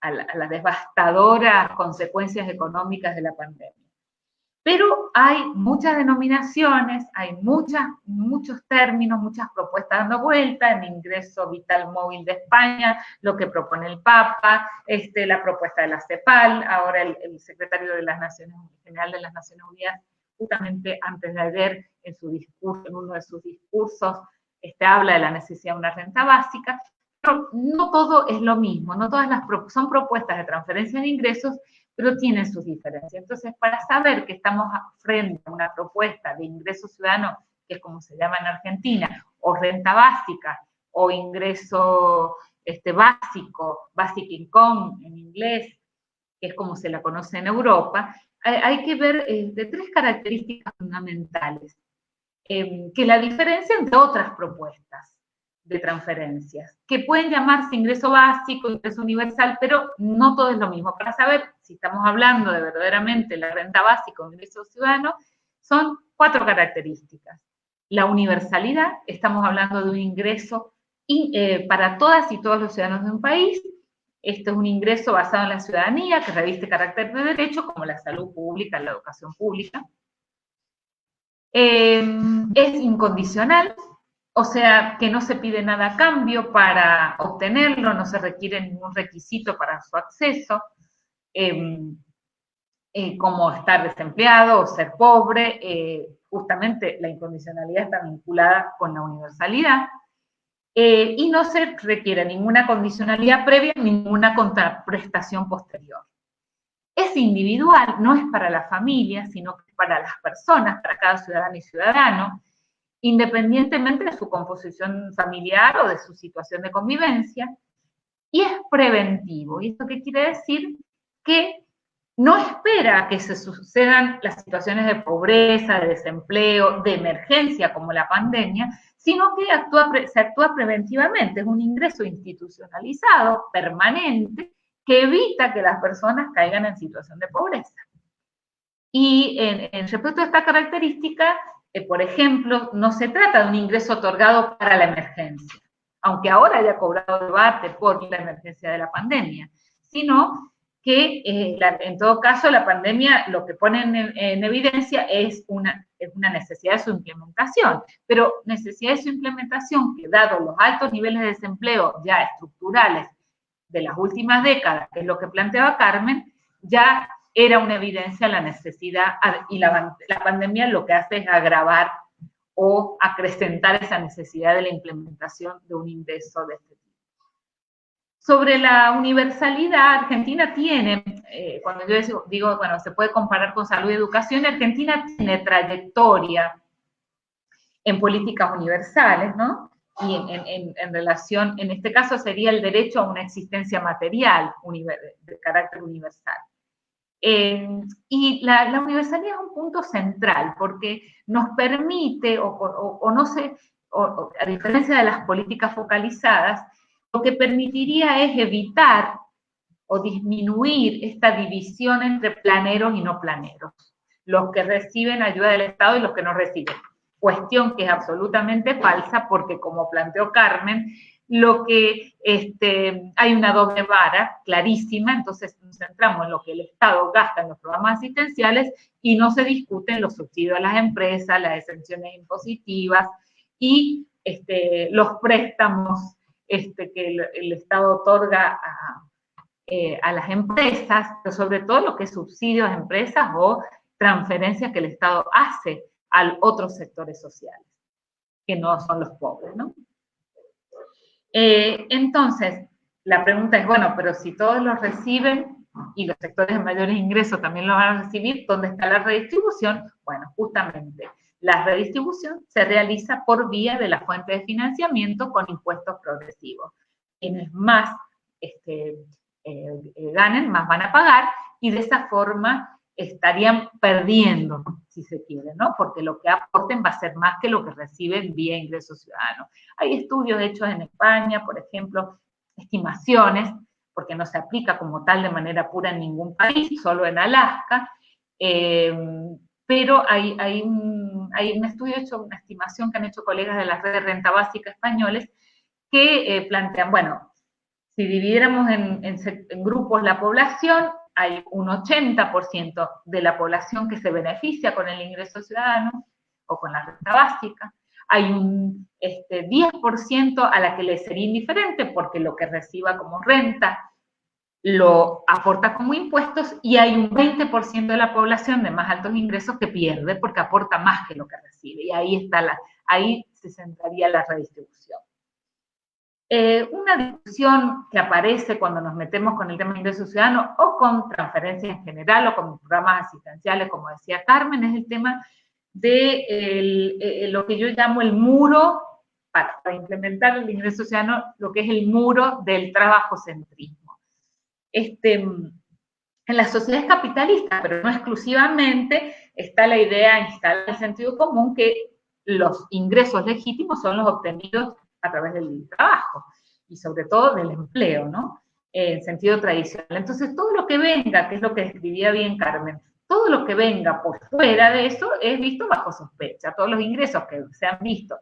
las devastadoras consecuencias económicas de la pandemia. Pero hay muchas denominaciones, hay muchos términos, muchas propuestas dando vuelta, el ingreso vital móvil de España, lo que propone el Papa, la propuesta de la CEPAL, ahora el secretario de las Naciones General de las Naciones Unidas, justamente antes de ayer, en uno de sus discursos, habla de la necesidad de una renta básica, pero no todo es lo mismo, no todas son propuestas de transferencia de ingresos, pero tienen sus diferencias. Entonces, para saber que estamos frente a una propuesta de ingreso ciudadano, que es como se llama en Argentina, o renta básica, o ingreso básico, basic income en inglés, que es como se la conoce en Europa, hay que ver de tres características fundamentales que la diferencian de otras propuestas de transferencias, que pueden llamarse ingreso básico, ingreso universal, pero no todo es lo mismo. Para saber si estamos hablando de verdaderamente la renta básica o ingreso ciudadano, son 4 características. La universalidad, estamos hablando de un ingreso para todas y todos los ciudadanos de un país. Esto es un ingreso basado en la ciudadanía, que reviste carácter de derecho, como la salud pública, la educación pública. Es incondicional, o sea, que no se pide nada a cambio para obtenerlo, no se requiere ningún requisito para su acceso, como estar desempleado o ser pobre, justamente la incondicionalidad está vinculada con la universalidad, y no se requiere ninguna condicionalidad previa, ninguna contraprestación posterior. Es individual, no es para la familia, sino que es para las personas, para cada ciudadano y ciudadano, independientemente de su composición familiar o de su situación de convivencia, y es preventivo. ¿Y esto qué quiere decir? Que no espera que se sucedan las situaciones de pobreza, de desempleo, de emergencia como la pandemia, sino que se actúa preventivamente. Es un ingreso institucionalizado, permanente, que evita que las personas caigan en situación de pobreza. Y respecto a esta característica, por ejemplo, no se trata de un ingreso otorgado para la emergencia, aunque ahora haya cobrado debate por la emergencia de la pandemia, sino que en todo caso la pandemia lo que pone en evidencia es una necesidad de su implementación, pero necesidad de su implementación que dado los altos niveles de desempleo ya estructurales de las últimas décadas, que es lo que planteaba Carmen, ya era una evidencia la necesidad, y la pandemia lo que hace es agravar o acrecentar esa necesidad de la implementación de un ingreso de este tipo. Sobre la universalidad, Argentina tiene, cuando yo digo, bueno, se puede comparar con salud y educación, Argentina tiene trayectoria en políticas universales, ¿no? Y en relación, en este caso sería el derecho a una existencia material de carácter universal. Y la universalidad es un punto central porque nos permite, a diferencia de las políticas focalizadas, lo que permitiría es evitar o disminuir esta división entre planeros y no planeros, los que reciben ayuda del Estado y los que no reciben. Cuestión que es absolutamente falsa porque, como planteó Carmen, hay una doble vara clarísima, entonces nos centramos en lo que el Estado gasta en los programas asistenciales y no se discuten los subsidios a las empresas, las exenciones impositivas y los préstamos que el Estado otorga a las empresas, pero sobre todo lo que es subsidios a empresas o transferencias que el Estado hace a otros sectores sociales, que no son los pobres, ¿no? Entonces, la pregunta es, bueno, pero si todos los reciben y los sectores de mayores ingresos también lo van a recibir, ¿dónde está la redistribución? Bueno, justamente, la redistribución se realiza por vía de la fuente de financiamiento con impuestos progresivos. Quienes más ganen, más van a pagar, y de esa forma estarían perdiendo, si se quiere, ¿no? Porque lo que aporten va a ser más que lo que reciben vía ingresos ciudadanos. Hay estudios hechos en España, por ejemplo, estimaciones, porque no se aplica como tal de manera pura en ningún país, solo en Alaska, pero hay un estudio hecho, una estimación que han hecho colegas de la red de renta básica españoles que plantean, bueno, si dividiéramos en grupos la población, hay un 80% de la población que se beneficia con el ingreso ciudadano o con la renta básica. Hay un 10% a la que le sería indiferente porque lo que reciba como renta lo aporta como impuestos, y hay un 20% de la población de más altos ingresos que pierde porque aporta más que lo que recibe. Y ahí se centraría la redistribución. Una discusión que aparece cuando nos metemos con el tema de ingreso ciudadano o con transferencias en general o con programas asistenciales, como decía Carmen, es el tema de lo que yo llamo el muro para implementar el ingreso ciudadano, lo que es el muro del trabajocentrismo. En las sociedades capitalistas, pero no exclusivamente, está la idea instalada en el sentido común que los ingresos legítimos son los obtenidos a través del trabajo y sobre todo del empleo, ¿no? En sentido tradicional. Entonces, todo lo que venga, que es lo que describía bien Carmen, todo lo que venga por fuera de eso es visto bajo sospecha. Todos los ingresos que se han visto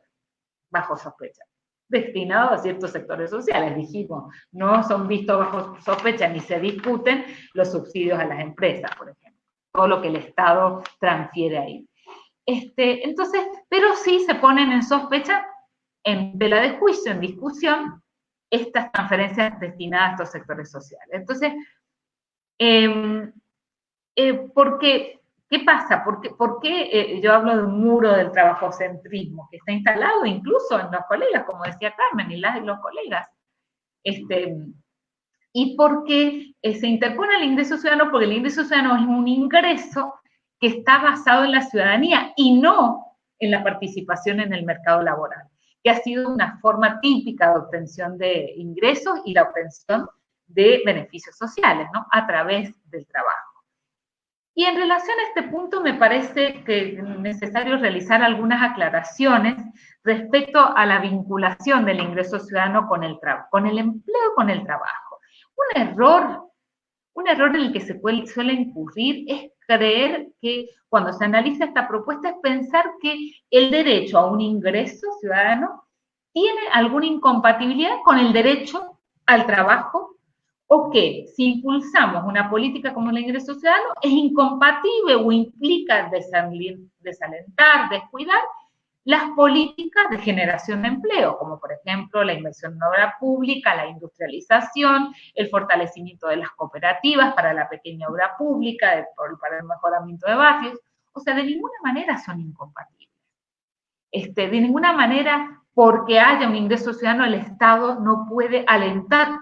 bajo sospecha, destinados a ciertos sectores sociales, dijimos, no son vistos bajo sospecha ni se discuten los subsidios a las empresas, por ejemplo, todo lo que el Estado transfiere ahí. Entonces, pero sí se ponen en sospecha, en tela de juicio, en discusión, estas transferencias destinadas a estos sectores sociales. Entonces, ¿qué pasa? ¿Por qué yo hablo de un muro del trabajocentrismo que está instalado incluso en los colegas, como decía Carmen, y los colegas? Y porque se interpone el ingreso ciudadano, porque el ingreso ciudadano es un ingreso que está basado en la ciudadanía y no en la participación en el mercado laboral, que ha sido una forma típica de obtención de ingresos y la obtención de beneficios sociales, ¿no? A través del trabajo. Y en relación a este punto me parece que es necesario realizar algunas aclaraciones respecto a la vinculación del ingreso ciudadano con el empleo, con el trabajo. Un error en el que se suele incurrir es creer que cuando se analiza esta propuesta es pensar que el derecho a un ingreso ciudadano tiene alguna incompatibilidad con el derecho al trabajo, o que si impulsamos una política como el ingreso ciudadano es incompatible o implica desalentar, descuidar las políticas de generación de empleo, como por ejemplo la inversión en obra pública, la industrialización, el fortalecimiento de las cooperativas para la pequeña obra pública, para el mejoramiento de barrios. O sea, de ninguna manera son incompatibles. De ninguna manera, porque haya un ingreso ciudadano, el Estado no puede alentar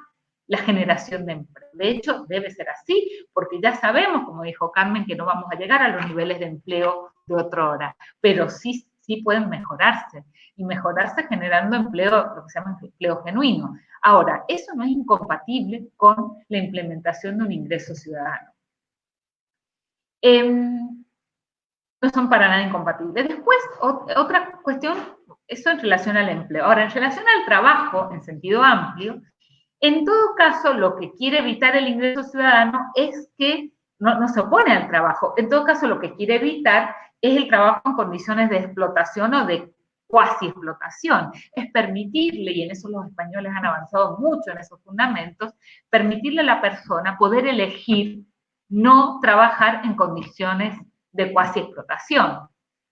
la generación de empleo. De hecho, debe ser así, porque ya sabemos, como dijo Carmen, que no vamos a llegar a los niveles de empleo de otrora, pero sí pueden mejorarse, y mejorarse generando empleo, lo que se llama empleo genuino. Ahora, eso no es incompatible con la implementación de un ingreso ciudadano. no son para nada incompatibles. Después, otra cuestión, eso en relación al empleo. Ahora, en relación al trabajo, en sentido amplio, en todo caso, lo que quiere evitar el ingreso ciudadano es que no se opone al trabajo. En todo caso, lo que quiere evitar es el trabajo en condiciones de explotación o de cuasi explotación. Es permitirle, y en eso los españoles han avanzado mucho en esos fundamentos, permitirle a la persona poder elegir no trabajar en condiciones de cuasi explotación,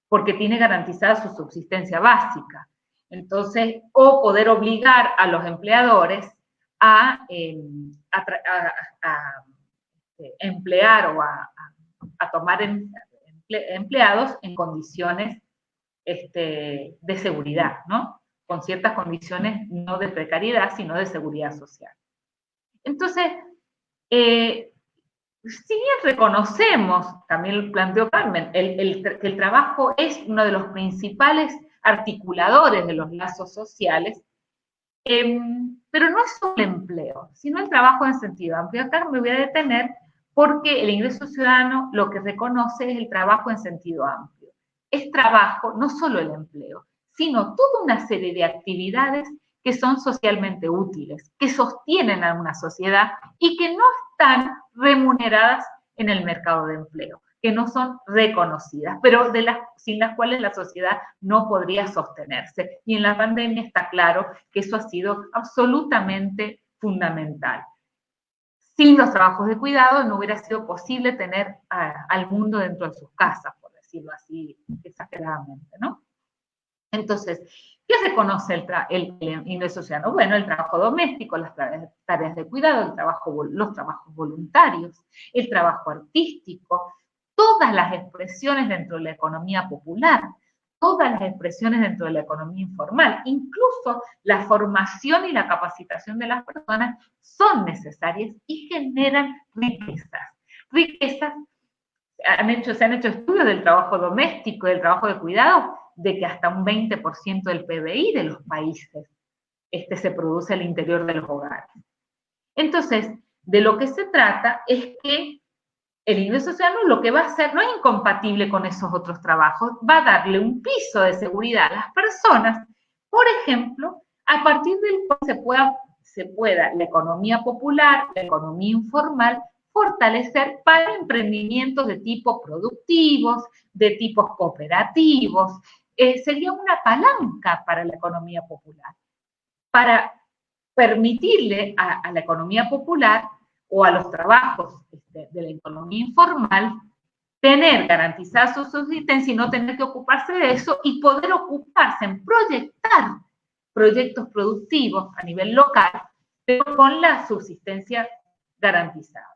porque tiene garantizada su subsistencia básica. Entonces, o poder obligar a los empleadores a emplear o a tomar empleados en condiciones de seguridad, ¿no? Con ciertas condiciones no de precariedad, sino de seguridad social. Entonces, si bien reconocemos, también lo planteó Carmen, que el trabajo es uno de los principales articuladores de los lazos sociales, pero no es solo el empleo, sino el trabajo en sentido amplio. Acá me voy a detener porque el ingreso ciudadano lo que reconoce es el trabajo en sentido amplio. Es trabajo, no solo el empleo, sino toda una serie de actividades que son socialmente útiles, que sostienen a una sociedad y que no están remuneradas en el mercado de empleo, que no son reconocidas, pero sin las cuales la sociedad no podría sostenerse. Y en la pandemia está claro que eso ha sido absolutamente fundamental. Sin los trabajos de cuidado no hubiera sido posible tener al mundo dentro de sus casas, por decirlo así exageradamente, ¿no? Entonces, ¿qué reconoce el ingreso ciudadano? Bueno, el trabajo doméstico, las tareas de cuidado, los trabajos voluntarios, el trabajo artístico, todas las expresiones dentro de la economía popular, todas las expresiones dentro de la economía informal, incluso la formación y la capacitación de las personas son necesarias y generan riquezas. Riquezas, se han hecho estudios del trabajo doméstico y del trabajo de cuidado, de que hasta un 20% del PBI de los países se produce al interior de los hogares. Entonces, de lo que se trata es que el ingreso ciudadano lo que va a hacer no es incompatible con esos otros trabajos, va a darle un piso de seguridad a las personas, por ejemplo, a partir del cual se pueda la economía popular, la economía informal, fortalecer para emprendimientos de tipo productivos, de tipos cooperativos. Sería una palanca para la economía popular, para permitirle a la economía popular o a los trabajos de la economía informal tener garantizada su subsistencia y no tener que ocuparse de eso y poder ocuparse en proyectar proyectos productivos a nivel local, pero con la subsistencia garantizada.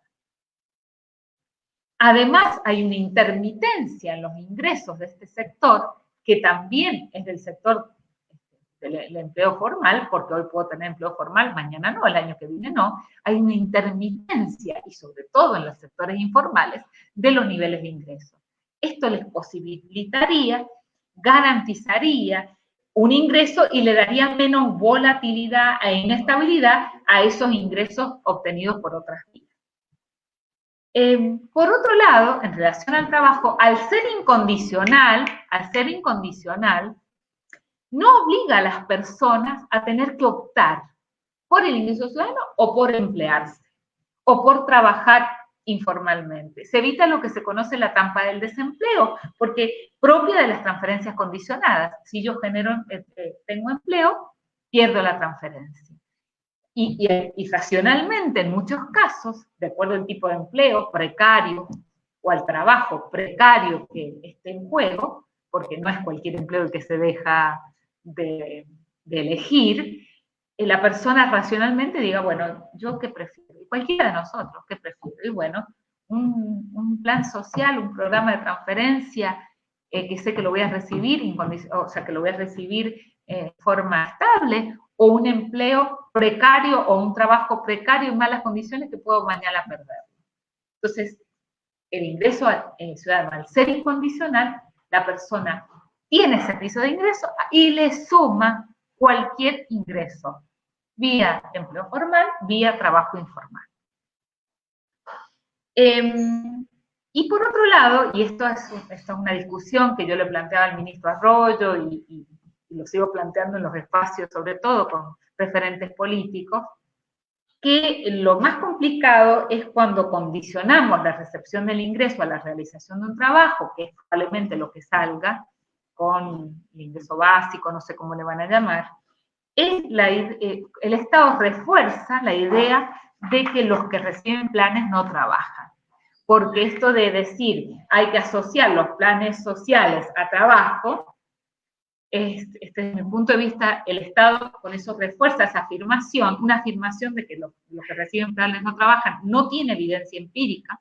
Además, hay una intermitencia en los ingresos de este sector, que también es del sector del empleo formal, porque hoy puedo tener empleo formal, mañana no, el año que viene no. Hay una intermitencia, y sobre todo en los sectores informales, de los niveles de ingresos. Esto les posibilitaría, garantizaría un ingreso y le daría menos volatilidad e inestabilidad a esos ingresos obtenidos por otras vías. Por otro lado, en relación al trabajo, al ser incondicional, no obliga a las personas a tener que optar por el ingreso ciudadano o por emplearse, o por trabajar informalmente. Se evita lo que se conoce la trampa del desempleo, porque propia de las transferencias condicionadas, si yo tengo empleo, pierdo la transferencia. Y racionalmente, en muchos casos, de acuerdo al tipo de empleo precario o al trabajo precario que esté en juego, porque no es cualquier empleo el que se deja de elegir, la persona racionalmente diga, bueno, ¿yo qué prefiero? Y cualquiera de nosotros, ¿qué prefiero? Y bueno, un plan social, un programa de transferencia que sé que lo voy a recibir, que lo voy a recibir de forma estable, o un empleo precario o un trabajo precario en malas condiciones que puedo mañana perderlo. Entonces, el ingreso ciudadano, al ser incondicional, la persona tiene ese piso de ingreso y le suma cualquier ingreso, vía empleo formal, vía trabajo informal. Y por otro lado, y esto es una discusión que yo le planteaba al ministro Arroyo y lo sigo planteando en los espacios, sobre todo con referentes políticos, que lo más complicado es cuando condicionamos la recepción del ingreso a la realización de un trabajo, que es probablemente lo que salga con el ingreso básico, no sé cómo le van a llamar, el Estado refuerza la idea de que los que reciben planes no trabajan. Porque esto de decir hay que asociar los planes sociales a trabajo, desde mi punto de vista, el Estado con eso refuerza esa afirmación, una afirmación de que los que reciben planes no trabajan, no tiene evidencia empírica.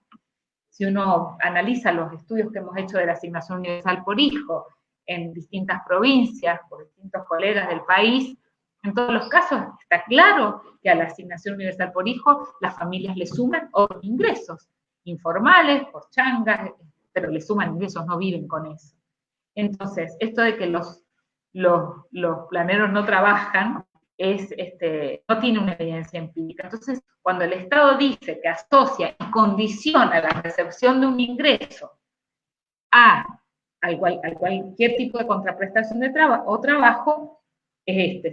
Si uno analiza los estudios que hemos hecho de la asignación universal por hijo en distintas provincias, por distintos colegas del país, en todos los casos está claro que a la asignación universal por hijo las familias le suman otros ingresos, informales, por changas, pero le suman ingresos, no viven con eso. Entonces, esto de que los planeros no trabajan no tiene una evidencia empírica. Entonces, cuando el Estado dice que asocia y condiciona la recepción de un ingreso al cualquier tipo de contraprestación de trabajo,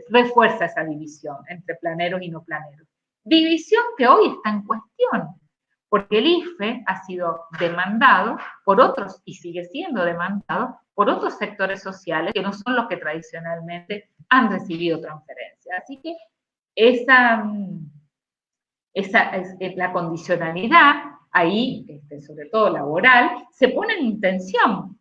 refuerza esa división entre planeros y no planeros. División que hoy está en cuestión, porque el IFE ha sido demandado por otros, y sigue siendo demandado, por otros sectores sociales que no son los que tradicionalmente han recibido transferencia. Así que la condicionalidad, ahí, sobre todo laboral, se pone en tensión,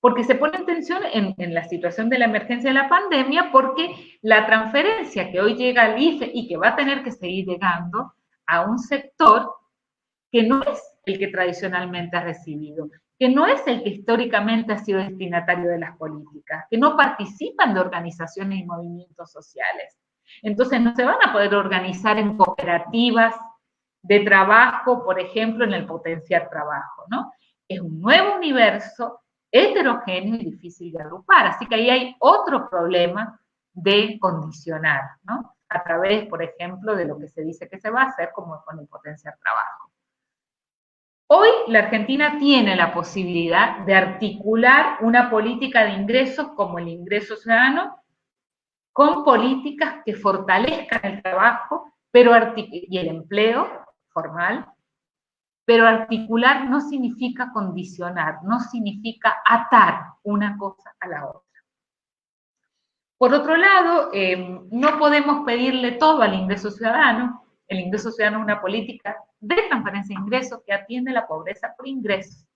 porque se pone en tensión en la situación de la emergencia de la pandemia, porque la transferencia que hoy llega al IFE y que va a tener que seguir llegando a un sector que no es el que tradicionalmente ha recibido, que no es el que históricamente ha sido destinatario de las políticas, que no participan de organizaciones y movimientos sociales. Entonces no se van a poder organizar en cooperativas de trabajo, por ejemplo, en el potenciar trabajo, ¿no? Es un nuevo universo heterogéneo y difícil de agrupar, así que ahí hay otro problema de condicionar, ¿no? A través, por ejemplo, de lo que se dice que se va a hacer como con el potenciar trabajo. Hoy la Argentina tiene la posibilidad de articular una política de ingresos como el ingreso ciudadano con políticas que fortalezcan el trabajo y el empleo formal, pero articular no significa condicionar, no significa atar una cosa a la otra. Por otro lado, no podemos pedirle todo al ingreso ciudadano. El ingreso ciudadano es una política de transferencia de ingresos que atiende la pobreza por ingresos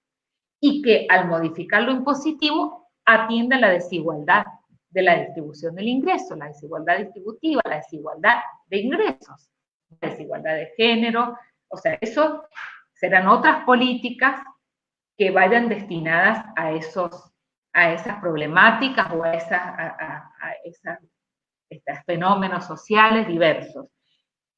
y que al modificar lo impositivo atiende a la desigualdad de la distribución del ingreso, la desigualdad distributiva, la desigualdad de ingresos, la desigualdad de género. O sea, eso serán otras políticas que vayan destinadas a esas problemáticas o a estos fenómenos sociales diversos.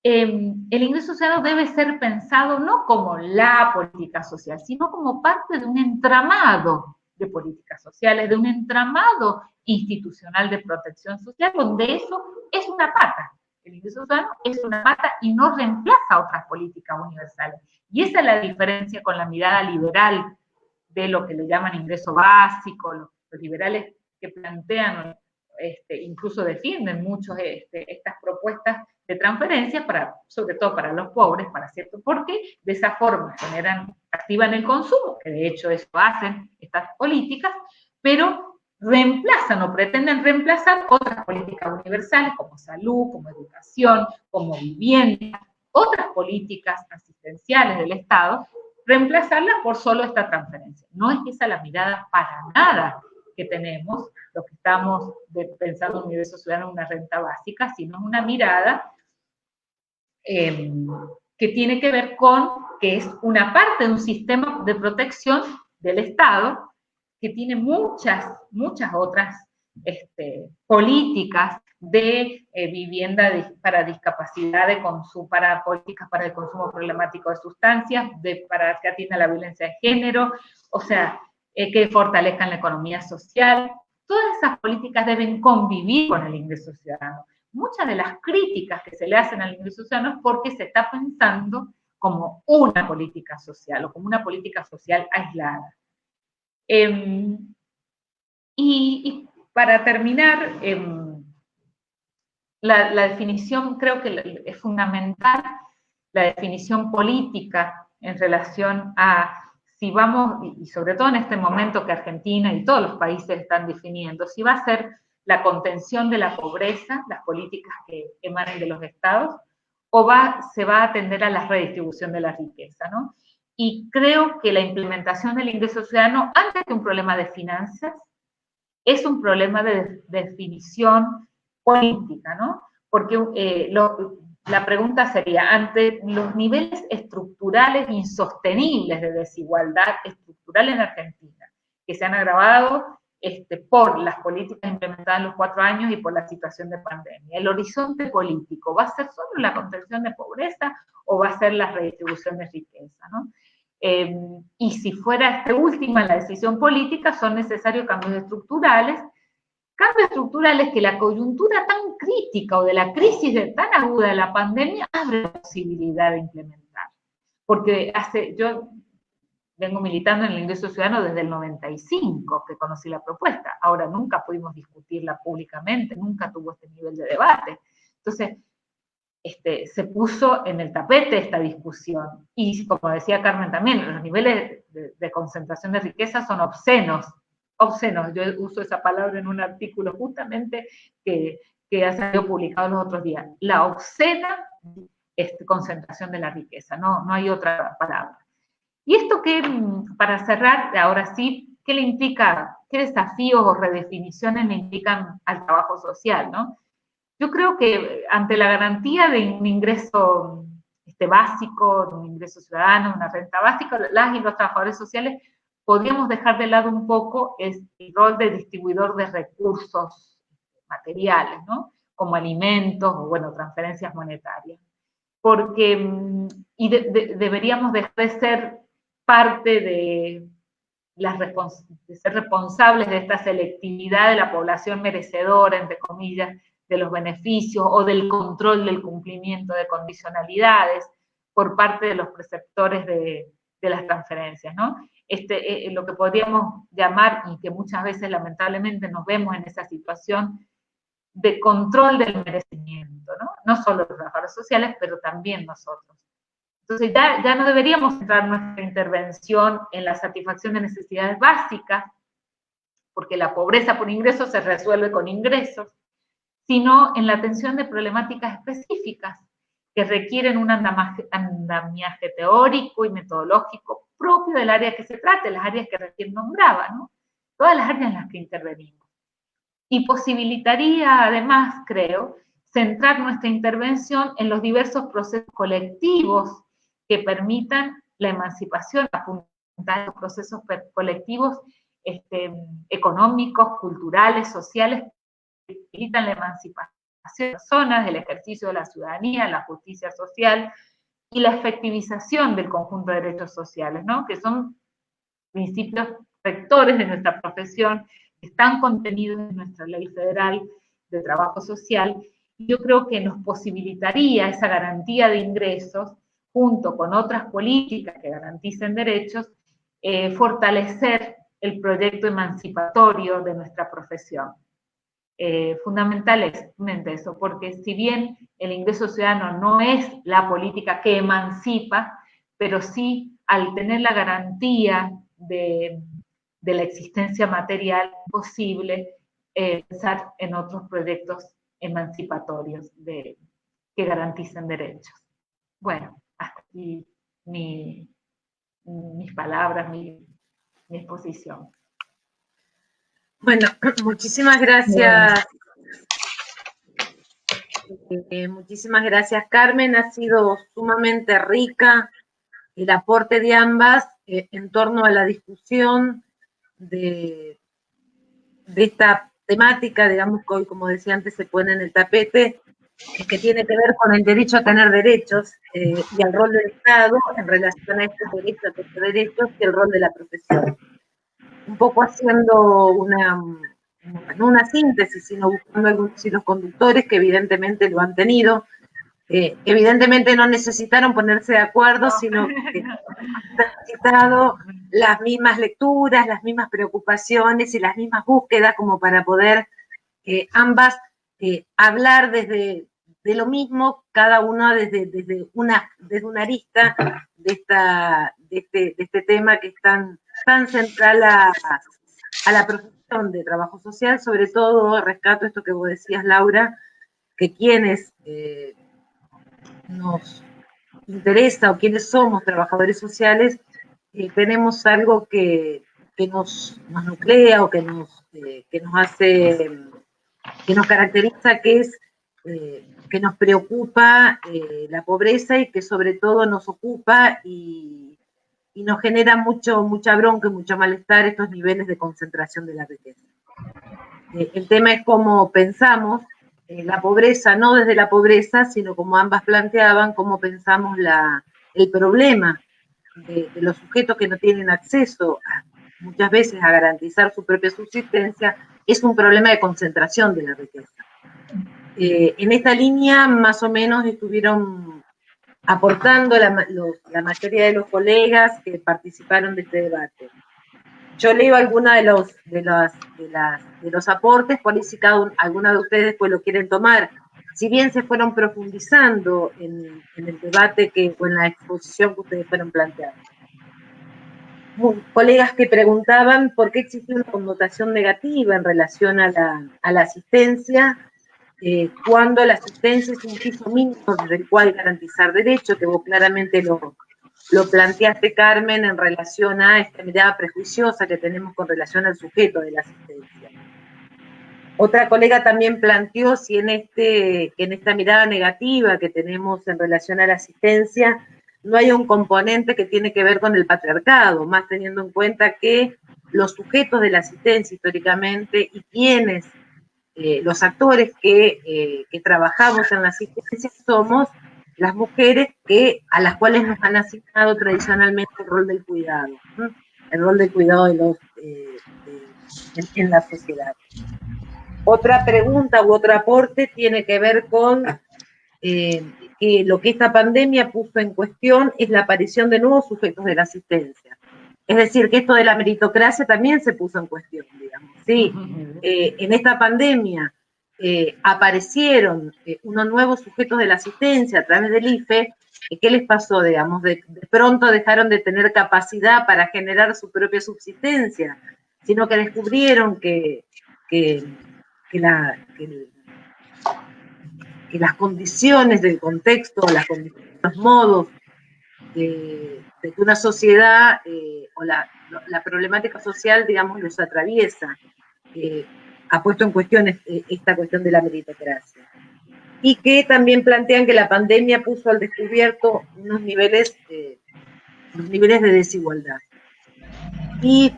El ingreso ciudadano debe ser pensado no como la política social, sino como parte de un entramado de políticas sociales, de un entramado institucional de protección social, donde eso es una pata. El ingreso ciudadano es una pata y no reemplaza otras políticas universales. Y esa es la diferencia con la mirada liberal de lo que le llaman ingreso básico, los liberales que plantean, incluso defienden mucho estas propuestas de transferencia, sobre todo para los pobres, porque de esa forma activan el consumo, que de hecho eso hacen estas políticas, pero reemplazan o pretenden reemplazar otras políticas universales como salud, como educación, como vivienda, otras políticas asistenciales del Estado, reemplazarlas por solo esta transferencia. No es que esa la mirada para nada que tenemos, los que estamos pensando en un ingreso ciudadano, una renta básica, sino una mirada que tiene que ver con que es una parte de un sistema de protección del Estado que tiene muchas otras políticas de vivienda para discapacidad, de consumo, para políticas para el consumo problemático de sustancias, para que atienda la violencia de género, o sea, que fortalezcan la economía social. Todas esas políticas deben convivir con el ingreso ciudadano. Muchas de las críticas que se le hacen al ingreso ciudadano es porque se está pensando como una política social o como una política social aislada. Y para terminar, la definición, creo que es fundamental, la definición política en relación a si vamos, y sobre todo en este momento que Argentina y todos los países están definiendo, si va a ser la contención de la pobreza, las políticas que emanen de los estados, o se va a atender a la redistribución de la riqueza, ¿no? Y creo que la implementación del ingreso ciudadano, antes que un problema de finanzas, es un problema de definición política, ¿no? Porque la pregunta sería, ante los niveles estructurales insostenibles de desigualdad estructural en Argentina, que se han agravado por las políticas implementadas en los 4 años y por la situación de pandemia, ¿el horizonte político va a ser solo la contención de pobreza o va a ser la redistribución de riqueza, ¿no? Y si fuera esta última la decisión política, son necesarios cambios estructurales que la coyuntura tan crítica o de la crisis tan aguda de la pandemia abre la posibilidad de implementar. Porque yo vengo militando en el ingreso ciudadano desde el 95, que conocí la propuesta. Ahora nunca pudimos discutirla públicamente, nunca tuvo este nivel de debate. Entonces, se puso en el tapete esta discusión. Y como decía Carmen también, los niveles de concentración de riqueza son obscenos. Yo uso esa palabra en un artículo justamente que ha salido publicado los otros días. La obscena concentración de la riqueza, no hay otra palabra. Y esto para cerrar, ahora sí, ¿qué le implica? ¿Qué desafíos o redefiniciones le implican al trabajo social, no? Yo creo que ante la garantía de un ingreso básico, de un ingreso ciudadano, una renta básica, las y los trabajadores sociales podríamos dejar de lado un poco el rol de distribuidor de recursos materiales, ¿no? Como alimentos o, bueno, transferencias monetarias. Porque deberíamos dejar de ser parte de ser responsables de esta selectividad de la población merecedora, entre comillas, de los beneficios o del control del cumplimiento de condicionalidades por parte de los preceptores de las transferencias, ¿no? Lo que podríamos llamar, y que muchas veces lamentablemente nos vemos en esa situación, de control del merecimiento, ¿no? No solo los trabajadores sociales, pero también nosotros. Entonces ya no deberíamos centrar nuestra intervención en la satisfacción de necesidades básicas, porque la pobreza por ingresos se resuelve con ingresos, sino en la atención de problemáticas específicas que requieren un andamiaje teórico y metodológico propio del área que se trate, las áreas que recién nombraba, ¿no? Todas las áreas en las que intervenimos. Y posibilitaría, además, creo, centrar nuestra intervención en los diversos procesos colectivos que permitan la emancipación, apuntar a los procesos colectivos económicos, culturales, sociales, que facilitan la emancipación de las personas, el ejercicio de la ciudadanía, la justicia social y la efectivización del conjunto de derechos sociales, ¿no? Que son principios rectores de nuestra profesión, que están contenidos en nuestra Ley Federal de Trabajo Social. Yo creo que nos posibilitaría esa garantía de ingresos, junto con otras políticas que garanticen derechos, fortalecer el proyecto emancipatorio de nuestra profesión. Fundamentalmente eso, porque si bien el ingreso ciudadano no es la política que emancipa, pero sí, al tener la garantía de la existencia material posible, pensar en otros proyectos emancipatorios que garanticen derechos. Bueno, hasta aquí mis palabras, mi exposición. Bueno, muchísimas gracias. Muchísimas gracias, Carmen. Ha sido sumamente rica el aporte de ambas en torno a la discusión de esta temática, digamos, que hoy, como decía antes, se pone en el tapete, que tiene que ver con el derecho a tener derechos y el rol del Estado en relación a estos derechos, a estos derechos y el rol de la profesión. Un poco haciendo no una síntesis, sino buscando algunos hilos conductores que evidentemente lo han tenido Evidentemente no necesitaron ponerse de acuerdo, sino que han necesitado las mismas lecturas, las mismas preocupaciones y las mismas búsquedas como para poder ambas hablar de lo mismo, cada una desde una arista de este tema que es tan central a la profesión de trabajo social. Sobre todo rescato esto que vos decías, Laura, que quienes nos interesa o quienes somos trabajadores sociales, tenemos algo que nos nuclea o que nos hace, que nos caracteriza, que es que nos preocupa la pobreza y que sobre todo nos ocupa y nos genera mucha bronca y mucho malestar estos niveles de concentración de la riqueza. El tema es cómo pensamos la pobreza, no desde la pobreza, sino como ambas planteaban, cómo pensamos el problema de los sujetos que no tienen acceso muchas veces a garantizar su propia subsistencia, es un problema de concentración de la riqueza. En esta línea más o menos estuvieron aportando la mayoría de los colegas que participaron de este debate. Yo leo algunos de los aportes, por ahí si alguna de ustedes después lo quieren tomar. Si bien se fueron profundizando en el debate o en la exposición que ustedes fueron planteando. Colegas que preguntaban por qué existe una connotación negativa en relación a la asistencia, cuando la asistencia es un piso mínimo desde el cual garantizar derechos, que vos claramente lo planteaste, Carmen, en relación a esta mirada prejuiciosa que tenemos con relación al sujeto de la asistencia. Otra colega también planteó si en esta mirada negativa que tenemos en relación a la asistencia no hay un componente que tiene que ver con el patriarcado, más teniendo en cuenta que los sujetos de la asistencia históricamente y quienes, los actores que trabajamos en la asistencia somos las mujeres a las cuales nos han asignado tradicionalmente el rol del cuidado, ¿no? El rol del cuidado en la sociedad. Otra pregunta u otro aporte tiene que ver con que lo que esta pandemia puso en cuestión es la aparición de nuevos sujetos de la asistencia. Es decir, que esto de la meritocracia también se puso en cuestión, digamos. Sí, en esta pandemia aparecieron unos nuevos sujetos de la asistencia a través del IFE. ¿Qué les pasó, digamos? De pronto dejaron de tener capacidad para generar su propia subsistencia, sino que descubrieron que las condiciones del contexto, los modos de que una sociedad o la problemática social, digamos, los atraviesa, ha puesto en cuestión esta cuestión de la meritocracia. Y que también plantean que la pandemia puso al descubierto unos niveles de desigualdad. Y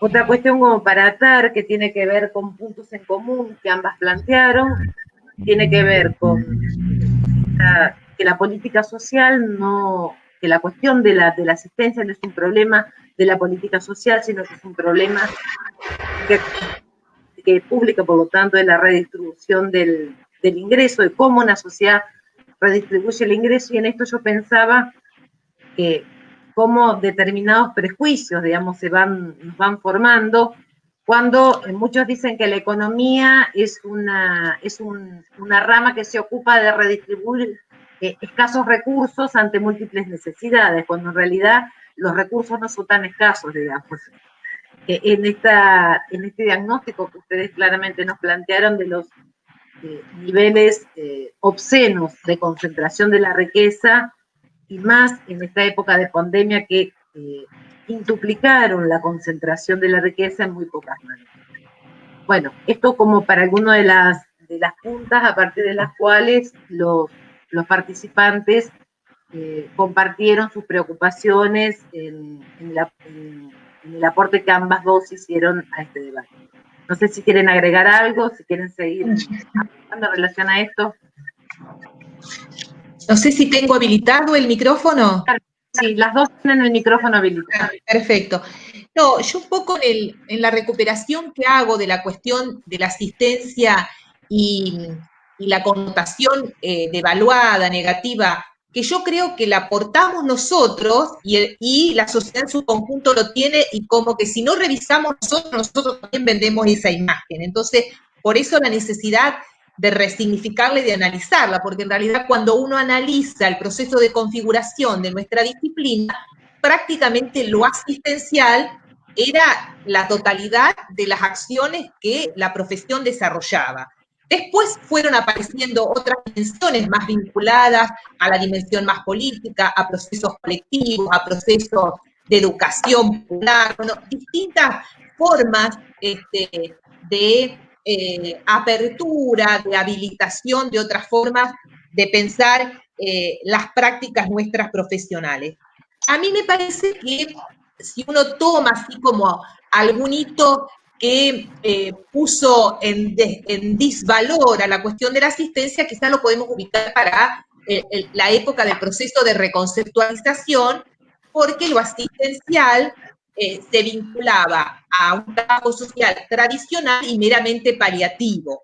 otra cuestión como para atar, que tiene que ver con puntos en común que ambas plantearon, tiene que ver con que la política social que la cuestión de la asistencia no es un problema de la política social, sino que es un problema que pública, por lo tanto, de la redistribución del ingreso, de cómo una sociedad redistribuye el ingreso, y en esto yo pensaba que cómo determinados prejuicios, digamos, nos van formando, cuando muchos dicen que la economía es una rama que se ocupa de redistribuir escasos recursos ante múltiples necesidades, cuando en realidad los recursos no son tan escasos, digamos. En este diagnóstico que ustedes claramente nos plantearon de los niveles obscenos de concentración de la riqueza, y más en esta época de pandemia que quintuplicaron la concentración de la riqueza en muy pocas manos. Bueno, esto como para alguna de las puntas a partir de las cuales los participantes compartieron sus preocupaciones en el aporte que ambas dos hicieron a este debate. No sé si quieren agregar algo, si quieren seguir hablando en relación a esto. No sé si tengo habilitado el micrófono. Sí, las dos tienen el micrófono habilitado. Perfecto. No, yo un poco en la recuperación que hago de la cuestión de la asistencia y la connotación devaluada, negativa, que yo creo que la aportamos nosotros y la sociedad en su conjunto lo tiene, y como que si no revisamos nosotros también vendemos esa imagen. Entonces, por eso la necesidad de resignificarla y de analizarla, porque en realidad cuando uno analiza el proceso de configuración de nuestra disciplina, prácticamente lo asistencial era la totalidad de las acciones que la profesión desarrollaba. Después fueron apareciendo otras dimensiones más vinculadas a la dimensión más política, a procesos colectivos, a procesos de educación popular, bueno, distintas formas de apertura, de habilitación, de otras formas de pensar las prácticas nuestras profesionales. A mí me parece que si uno toma así como algún hito que puso en disvalor a la cuestión de la asistencia, quizás lo podemos ubicar para la época del proceso de reconceptualización, porque lo asistencial se vinculaba a un trabajo social tradicional y meramente paliativo.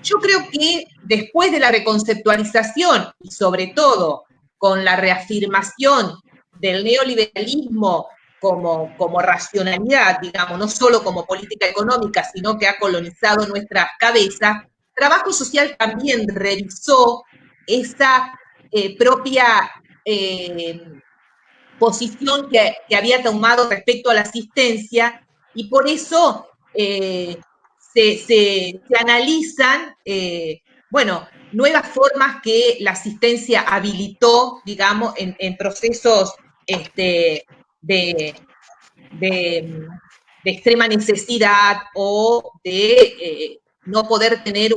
Yo creo que después de la reconceptualización, y sobre todo con la reafirmación del neoliberalismo como racionalidad, digamos, no solo como política económica, sino que ha colonizado nuestras cabezas, Trabajo Social también revisó esa propia posición que había tomado respecto a la asistencia, y por eso se analizan, bueno, nuevas formas que la asistencia habilitó, digamos, en procesos de extrema necesidad o de no poder tener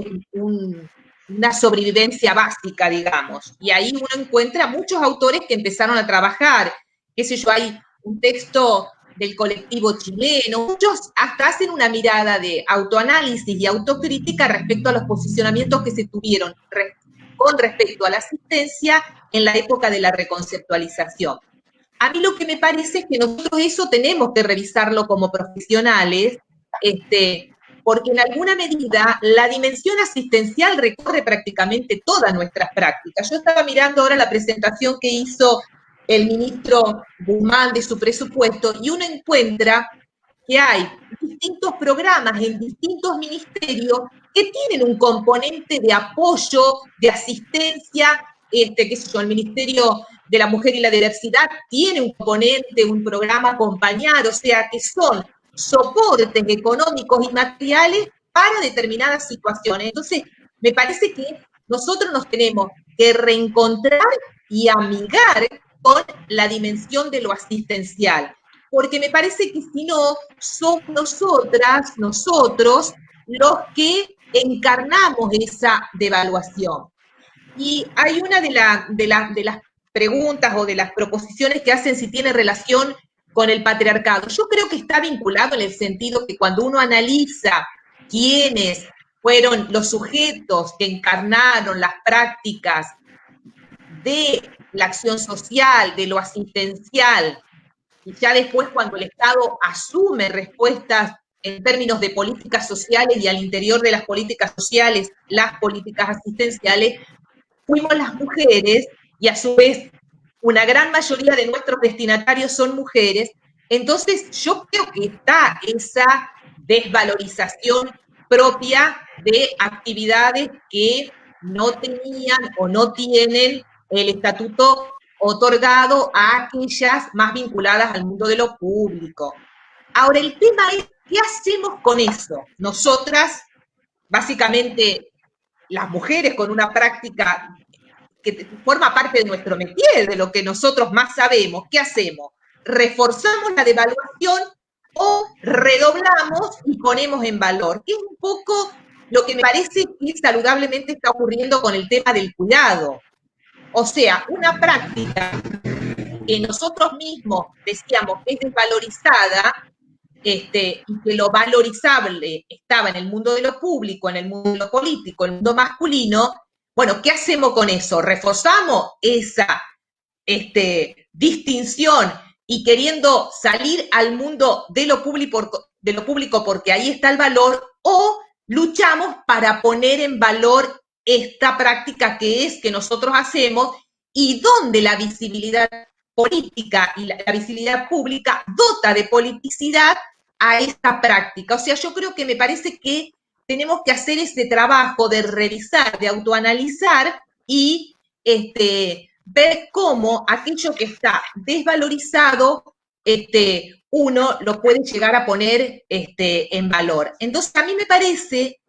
una sobrevivencia básica, digamos. Y ahí uno encuentra muchos autores que empezaron a trabajar, qué sé yo, hay un texto del colectivo chileno, muchos hasta hacen una mirada de autoanálisis y autocrítica respecto a los posicionamientos que se tuvieron con respecto a la asistencia en la época de la reconceptualización. A mí lo que me parece es que nosotros eso tenemos que revisarlo como profesionales, porque en alguna medida la dimensión asistencial recorre prácticamente todas nuestras prácticas. Yo estaba mirando ahora la presentación que hizo el ministro Guzmán de su presupuesto, y uno encuentra que hay distintos programas en distintos ministerios que tienen un componente de apoyo, de asistencia, qué sé yo, el Ministerio de la Mujer y la Diversidad tiene un componente, un programa acompañar, o sea, que son soportes económicos y materiales para determinadas situaciones. Entonces, me parece que nosotros nos tenemos que reencontrar y amigar con la dimensión de lo asistencial, porque me parece que si no, somos nosotros, los que encarnamos esa devaluación. Y hay una de las preguntas o de las proposiciones que hacen si tiene relación con el patriarcado. Yo creo que está vinculado en el sentido que cuando uno analiza quiénes fueron los sujetos que encarnaron las prácticas de la acción social, de lo asistencial, y ya después cuando el Estado asume respuestas en términos de políticas sociales y al interior de las políticas sociales, las políticas asistenciales, fuimos las mujeres, y a su vez una gran mayoría de nuestros destinatarios son mujeres. Entonces yo creo que está esa desvalorización propia de actividades que no tenían o no tienen el estatuto otorgado a aquellas más vinculadas al mundo de lo público. Ahora, el tema es, ¿qué hacemos con eso? Nosotras, básicamente, las mujeres con una práctica que forma parte de nuestro métier, de lo que nosotros más sabemos, ¿qué hacemos? ¿Reforzamos la devaluación o redoblamos y ponemos en valor? Que es un poco lo que me parece que saludablemente está ocurriendo con el tema del cuidado. O sea, una práctica que nosotros mismos decíamos que es desvalorizada, y que lo valorizable estaba en el mundo de lo público, en el mundo de lo político, en el mundo masculino. Bueno, ¿qué hacemos con eso? ¿Reforzamos esa distinción y queriendo salir al mundo de lo público porque ahí está el valor, o luchamos para poner en valor esta práctica que nosotros hacemos y donde la visibilidad política y la visibilidad pública dota de politicidad a esta práctica. O sea, yo creo que me parece que tenemos que hacer ese trabajo de revisar, de autoanalizar y ver cómo aquello que está desvalorizado, uno lo puede llegar a poner en valor. Entonces, a mí me parece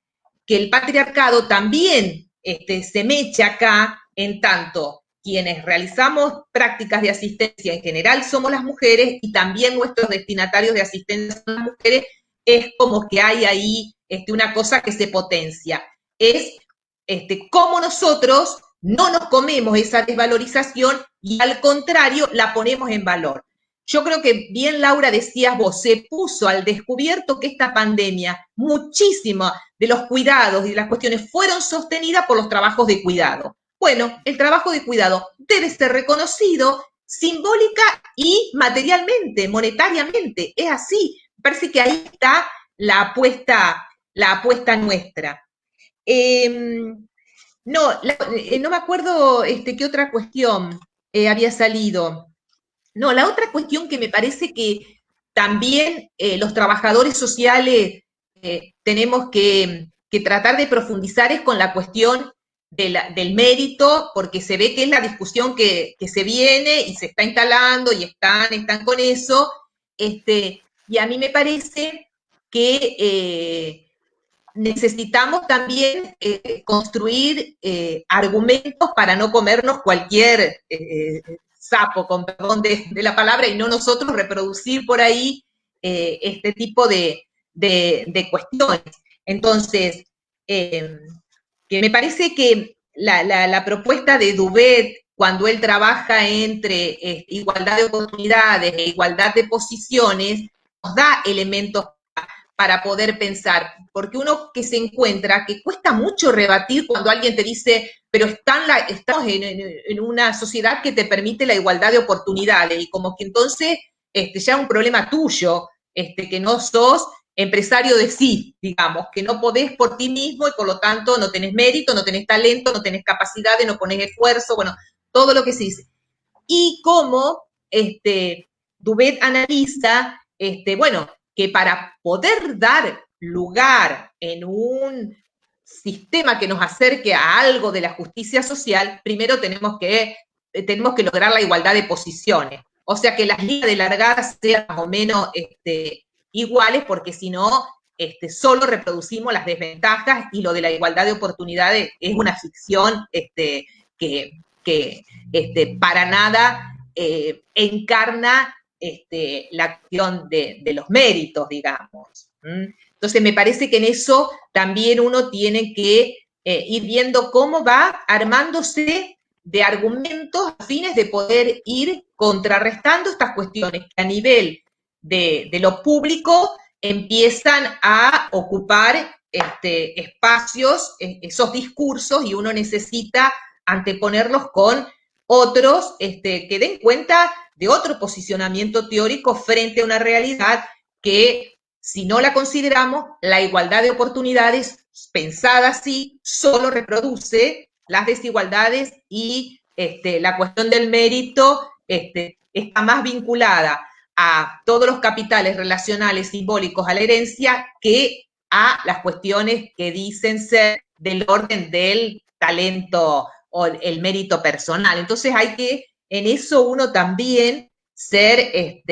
que el patriarcado también se mecha acá, en tanto quienes realizamos prácticas de asistencia en general somos las mujeres y también nuestros destinatarios de asistencia son las mujeres, es como que hay ahí una cosa que se potencia. Es cómo nosotros no nos comemos esa desvalorización y al contrario la ponemos en valor. Yo creo que bien, Laura, decías vos, se puso al descubierto que esta pandemia, muchísimo de los cuidados y de las cuestiones fueron sostenidas por los trabajos de cuidado. Bueno, el trabajo de cuidado debe ser reconocido simbólica y materialmente, monetariamente. Es así. Parece que ahí está la apuesta nuestra. No me acuerdo qué otra cuestión había salido. No, la otra cuestión que me parece que también los trabajadores sociales tenemos que tratar de profundizar es con la cuestión del mérito, porque se ve que es la discusión que se viene y se está instalando y están con eso, y a mí me parece que necesitamos también construir argumentos para no comernos cualquier sapo, con perdón de la palabra, y no nosotros reproducir por ahí este tipo de cuestiones. Entonces, que me parece que la propuesta de Dubet, cuando él trabaja entre igualdad de oportunidades e igualdad de posiciones, nos da elementos para poder pensar, porque uno que se encuentra, que cuesta mucho rebatir cuando alguien te dice, pero estamos en una sociedad que te permite la igualdad de oportunidades, y como que entonces ya es un problema tuyo, que no sos empresario de sí, digamos, que no podés por ti mismo y por lo tanto no tenés mérito, no tenés talento, no tenés capacidades, no ponés esfuerzo, bueno, todo lo que se dice. Y cómo Dubet analiza, bueno, que para poder dar lugar en un sistema que nos acerque a algo de la justicia social, primero tenemos que lograr la igualdad de posiciones. O sea, que las líneas de largada sean más o menos iguales, porque si no, solo reproducimos las desventajas y lo de la igualdad de oportunidades es una ficción que para nada encarna la acción de los méritos, digamos. Entonces, me parece que en eso también uno tiene que ir viendo cómo va armándose de argumentos a fines de poder ir contrarrestando estas cuestiones que a nivel de lo público empiezan a ocupar espacios, esos discursos, y uno necesita anteponerlos con otros que den cuenta de otro posicionamiento teórico frente a una realidad que, si no la consideramos, la igualdad de oportunidades pensada así solo reproduce las desigualdades y la cuestión del mérito está más vinculada a todos los capitales relacionales simbólicos a la herencia que a las cuestiones que dicen ser del orden del talento o el mérito personal. Entonces hay que, en eso uno también ser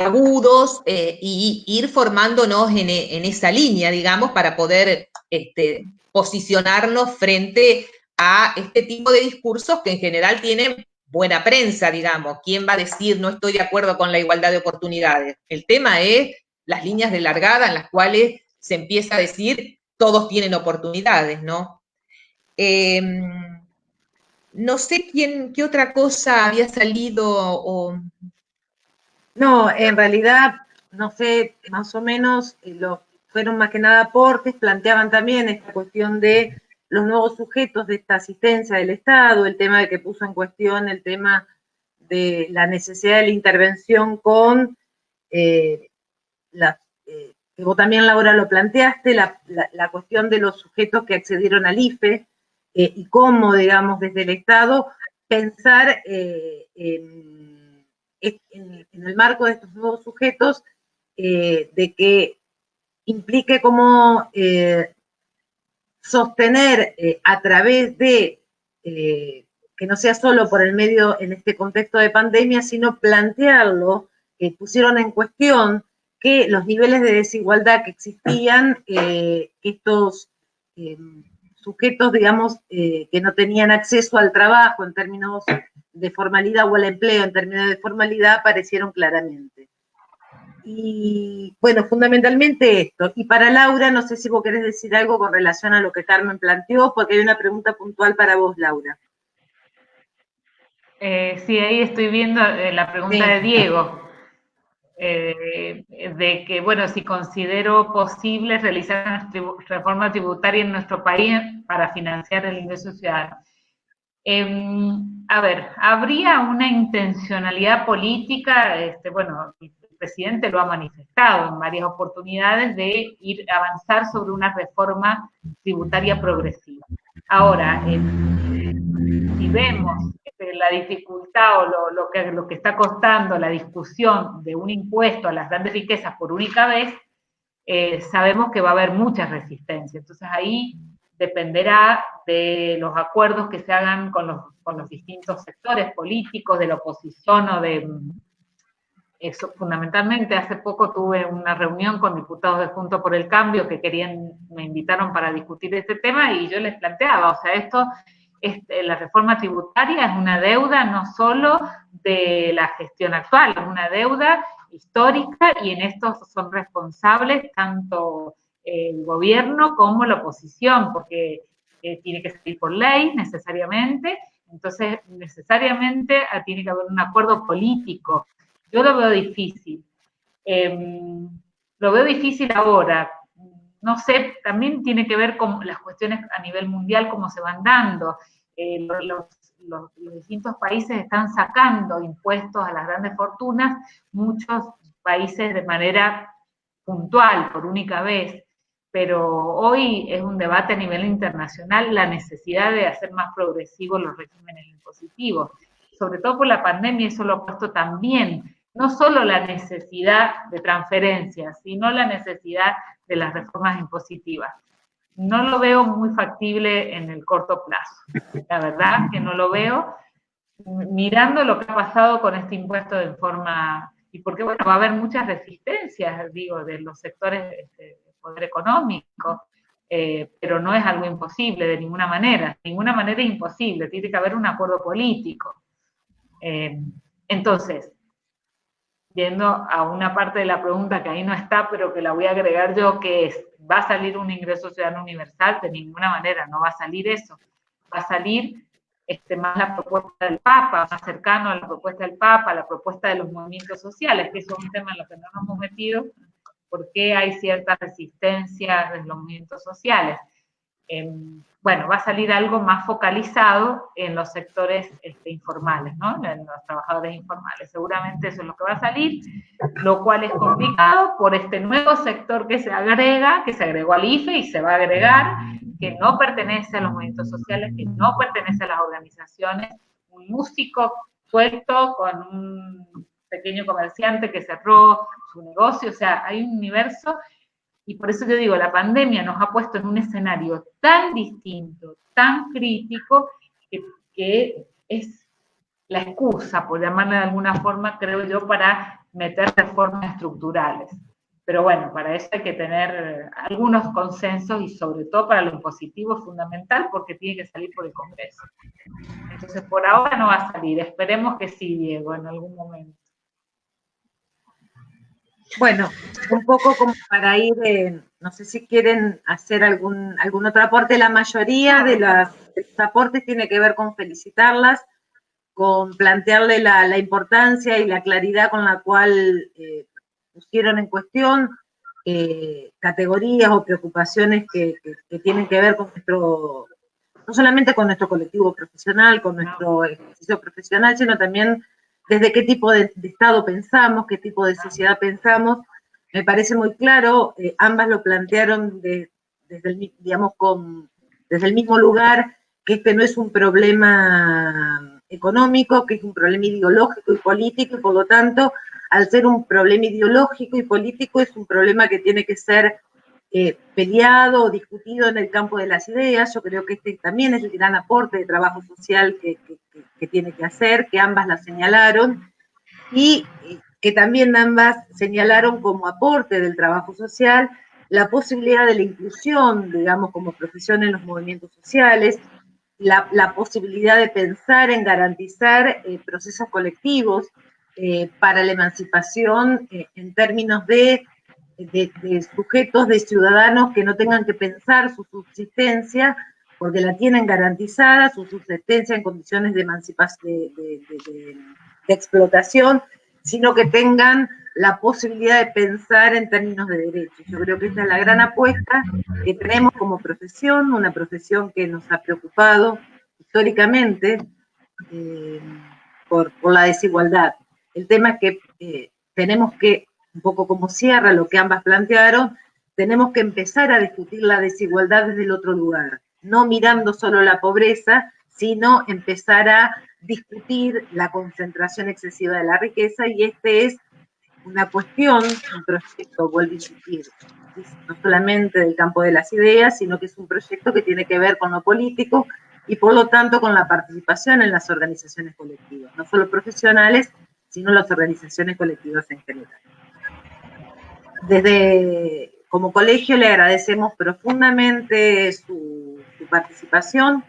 agudos y ir formándonos en esa línea, digamos, para poder posicionarnos frente a este tipo de discursos que en general tienen buena prensa, digamos. ¿Quién va a decir no estoy de acuerdo con la igualdad de oportunidades? El tema es las líneas de largada en las cuales se empieza a decir todos tienen oportunidades, ¿no? No sé qué otra cosa había salido o... No, en realidad, no sé, más o menos fueron más que nada aportes, planteaban también esta cuestión de los nuevos sujetos de esta asistencia del Estado, el tema de que puso en cuestión el tema de la necesidad de la intervención con que que vos también, Laura, lo planteaste, la cuestión de los sujetos que accedieron al IFE y cómo, digamos, desde el Estado pensar en el marco de estos nuevos sujetos, de que implique cómo sostener a través de, que no sea solo por el medio en este contexto de pandemia, sino plantearlo, pusieron en cuestión que los niveles de desigualdad que existían, estos sujetos, digamos, que no tenían acceso al trabajo en términos de formalidad o al empleo en términos de formalidad, aparecieron claramente. Y bueno, fundamentalmente esto. Y para Laura, no sé si vos querés decir algo con relación a lo que Carmen planteó, porque hay una pregunta puntual para vos, Laura. Sí, ahí estoy viendo la pregunta de Diego, de que, bueno, si considero posible realizar una reforma tributaria en nuestro país para financiar el ingreso ciudadano. A ver, habría una intencionalidad política, bueno, el presidente lo ha manifestado en varias oportunidades, de ir a avanzar sobre una reforma tributaria progresiva. Ahora, si vemos la dificultad o lo que está costando la discusión de un impuesto a las grandes riquezas por única vez, sabemos que va a haber mucha resistencia. Entonces ahí dependerá de los acuerdos que se hagan con los distintos sectores políticos, de la oposición o de... Eso, fundamentalmente, hace poco tuve una reunión con diputados de Juntos por el Cambio que me invitaron para discutir este tema y yo les planteaba, o sea, la reforma tributaria es una deuda no solo de la gestión actual, es una deuda histórica y en esto son responsables tanto el gobierno como la oposición, porque tiene que salir por ley necesariamente, entonces necesariamente tiene que haber un acuerdo político. Yo lo veo difícil. Lo veo difícil ahora. No sé, también tiene que ver con las cuestiones a nivel mundial, cómo se van dando. Los distintos países están sacando impuestos a las grandes fortunas, muchos países de manera puntual, por única vez, pero hoy es un debate a nivel internacional la necesidad de hacer más progresivos los regímenes impositivos. Sobre todo por la pandemia, eso lo ha puesto también, no solo la necesidad de transferencias, sino la necesidad de las reformas impositivas. No lo veo muy factible en el corto plazo. La verdad que no lo veo. Mirando lo que ha pasado con este impuesto de forma... Y porque, bueno, va a haber muchas resistencias, digo, de los sectores del poder económico, pero no es algo imposible de ninguna manera es imposible, tiene que haber un acuerdo político. Entonces, yendo a una parte de la pregunta que ahí no está, pero que la voy a agregar yo, que es, ¿va a salir un ingreso ciudadano universal? De ninguna manera, no va a salir eso. Va a salir más la propuesta del Papa, más cercano a la propuesta del Papa, la propuesta de los movimientos sociales, que eso es un tema en lo que no nos hemos metido, porque hay cierta resistencia de los movimientos sociales. Bueno, va a salir algo más focalizado en los sectores informales, ¿no? En los trabajadores informales. Seguramente eso es lo que va a salir, lo cual es complicado por este nuevo sector que se agrega, que se agregó al IFE y se va a agregar, que no pertenece a los movimientos sociales, que no pertenece a las organizaciones, un músico suelto con un pequeño comerciante que cerró su negocio, o sea, hay un universo. Y por eso yo digo, la pandemia nos ha puesto en un escenario tan distinto, tan crítico, que es la excusa, por llamarle de alguna forma, creo yo, para meter reformas estructurales. Pero bueno, para eso hay que tener algunos consensos y sobre todo para lo impositivo es fundamental porque tiene que salir por el Congreso. Entonces, por ahora no va a salir. Esperemos que sí, Diego, en algún momento. Bueno, un poco como para ir, no sé si quieren hacer algún otro aporte. La mayoría de los aportes tiene que ver con felicitarlas, con plantearle la importancia y la claridad con la cual pusieron en cuestión categorías o preocupaciones que tienen que ver con nuestro, no solamente con nuestro colectivo profesional, con nuestro ejercicio profesional, sino también desde qué tipo de Estado pensamos, qué tipo de sociedad pensamos, me parece muy claro, ambas lo plantearon desde el mismo lugar, que este no es un problema económico, que es un problema ideológico y político, y por lo tanto, al ser un problema ideológico y político, es un problema que tiene que ser peleado o discutido en el campo de las ideas. Yo creo que este también es el gran aporte de trabajo social que tiene que hacer, que ambas la señalaron, y que también ambas señalaron como aporte del trabajo social la posibilidad de la inclusión, digamos, como profesión en los movimientos sociales, la posibilidad de pensar en garantizar procesos colectivos para la emancipación en términos de sujetos, de ciudadanos que no tengan que pensar su subsistencia, porque la tienen garantizada, su subsistencia en condiciones de emancipación, de explotación, sino que tengan la posibilidad de pensar en términos de derechos. Yo creo que esta es la gran apuesta que tenemos como profesión, una profesión que nos ha preocupado históricamente por la desigualdad. El tema es que tenemos que, un poco como cierra lo que ambas plantearon, tenemos que empezar a discutir la desigualdad desde el otro lugar, no mirando solo la pobreza, sino empezar a discutir la concentración excesiva de la riqueza, y este es una cuestión, un proyecto, vuelvo a insistir, no solamente del campo de las ideas, sino que es un proyecto que tiene que ver con lo político y por lo tanto con la participación en las organizaciones colectivas, no solo profesionales, sino las organizaciones colectivas en general. Como colegio le agradecemos profundamente su participación,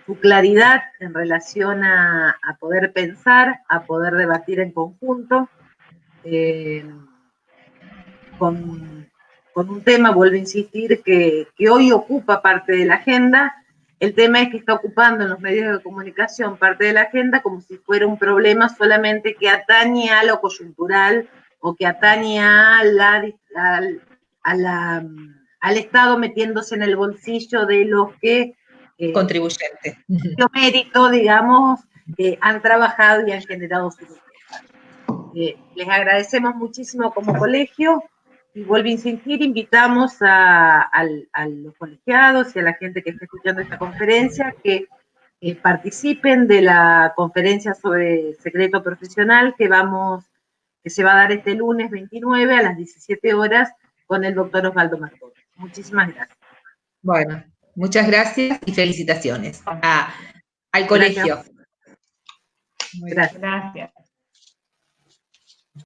su claridad en relación a poder pensar, a poder debatir en conjunto, con un tema, vuelvo a insistir, que hoy ocupa parte de la agenda. El tema es que está ocupando en los medios de comunicación parte de la agenda como si fuera un problema solamente que atañe a lo coyuntural o que atañe al Estado metiéndose en el bolsillo de los que contribuyentes. Mérito, digamos, han trabajado y han generado sus riquezas. Les agradecemos muchísimo como colegio y vuelvo a insistir, invitamos a los colegiados y a la gente que está escuchando esta conferencia que participen de la conferencia sobre secreto profesional que se va a dar este lunes 29 a las 17 horas con el doctor Osvaldo Marcón. Muchísimas gracias. Bueno, muchas gracias y felicitaciones al colegio. Gracias. Gracias.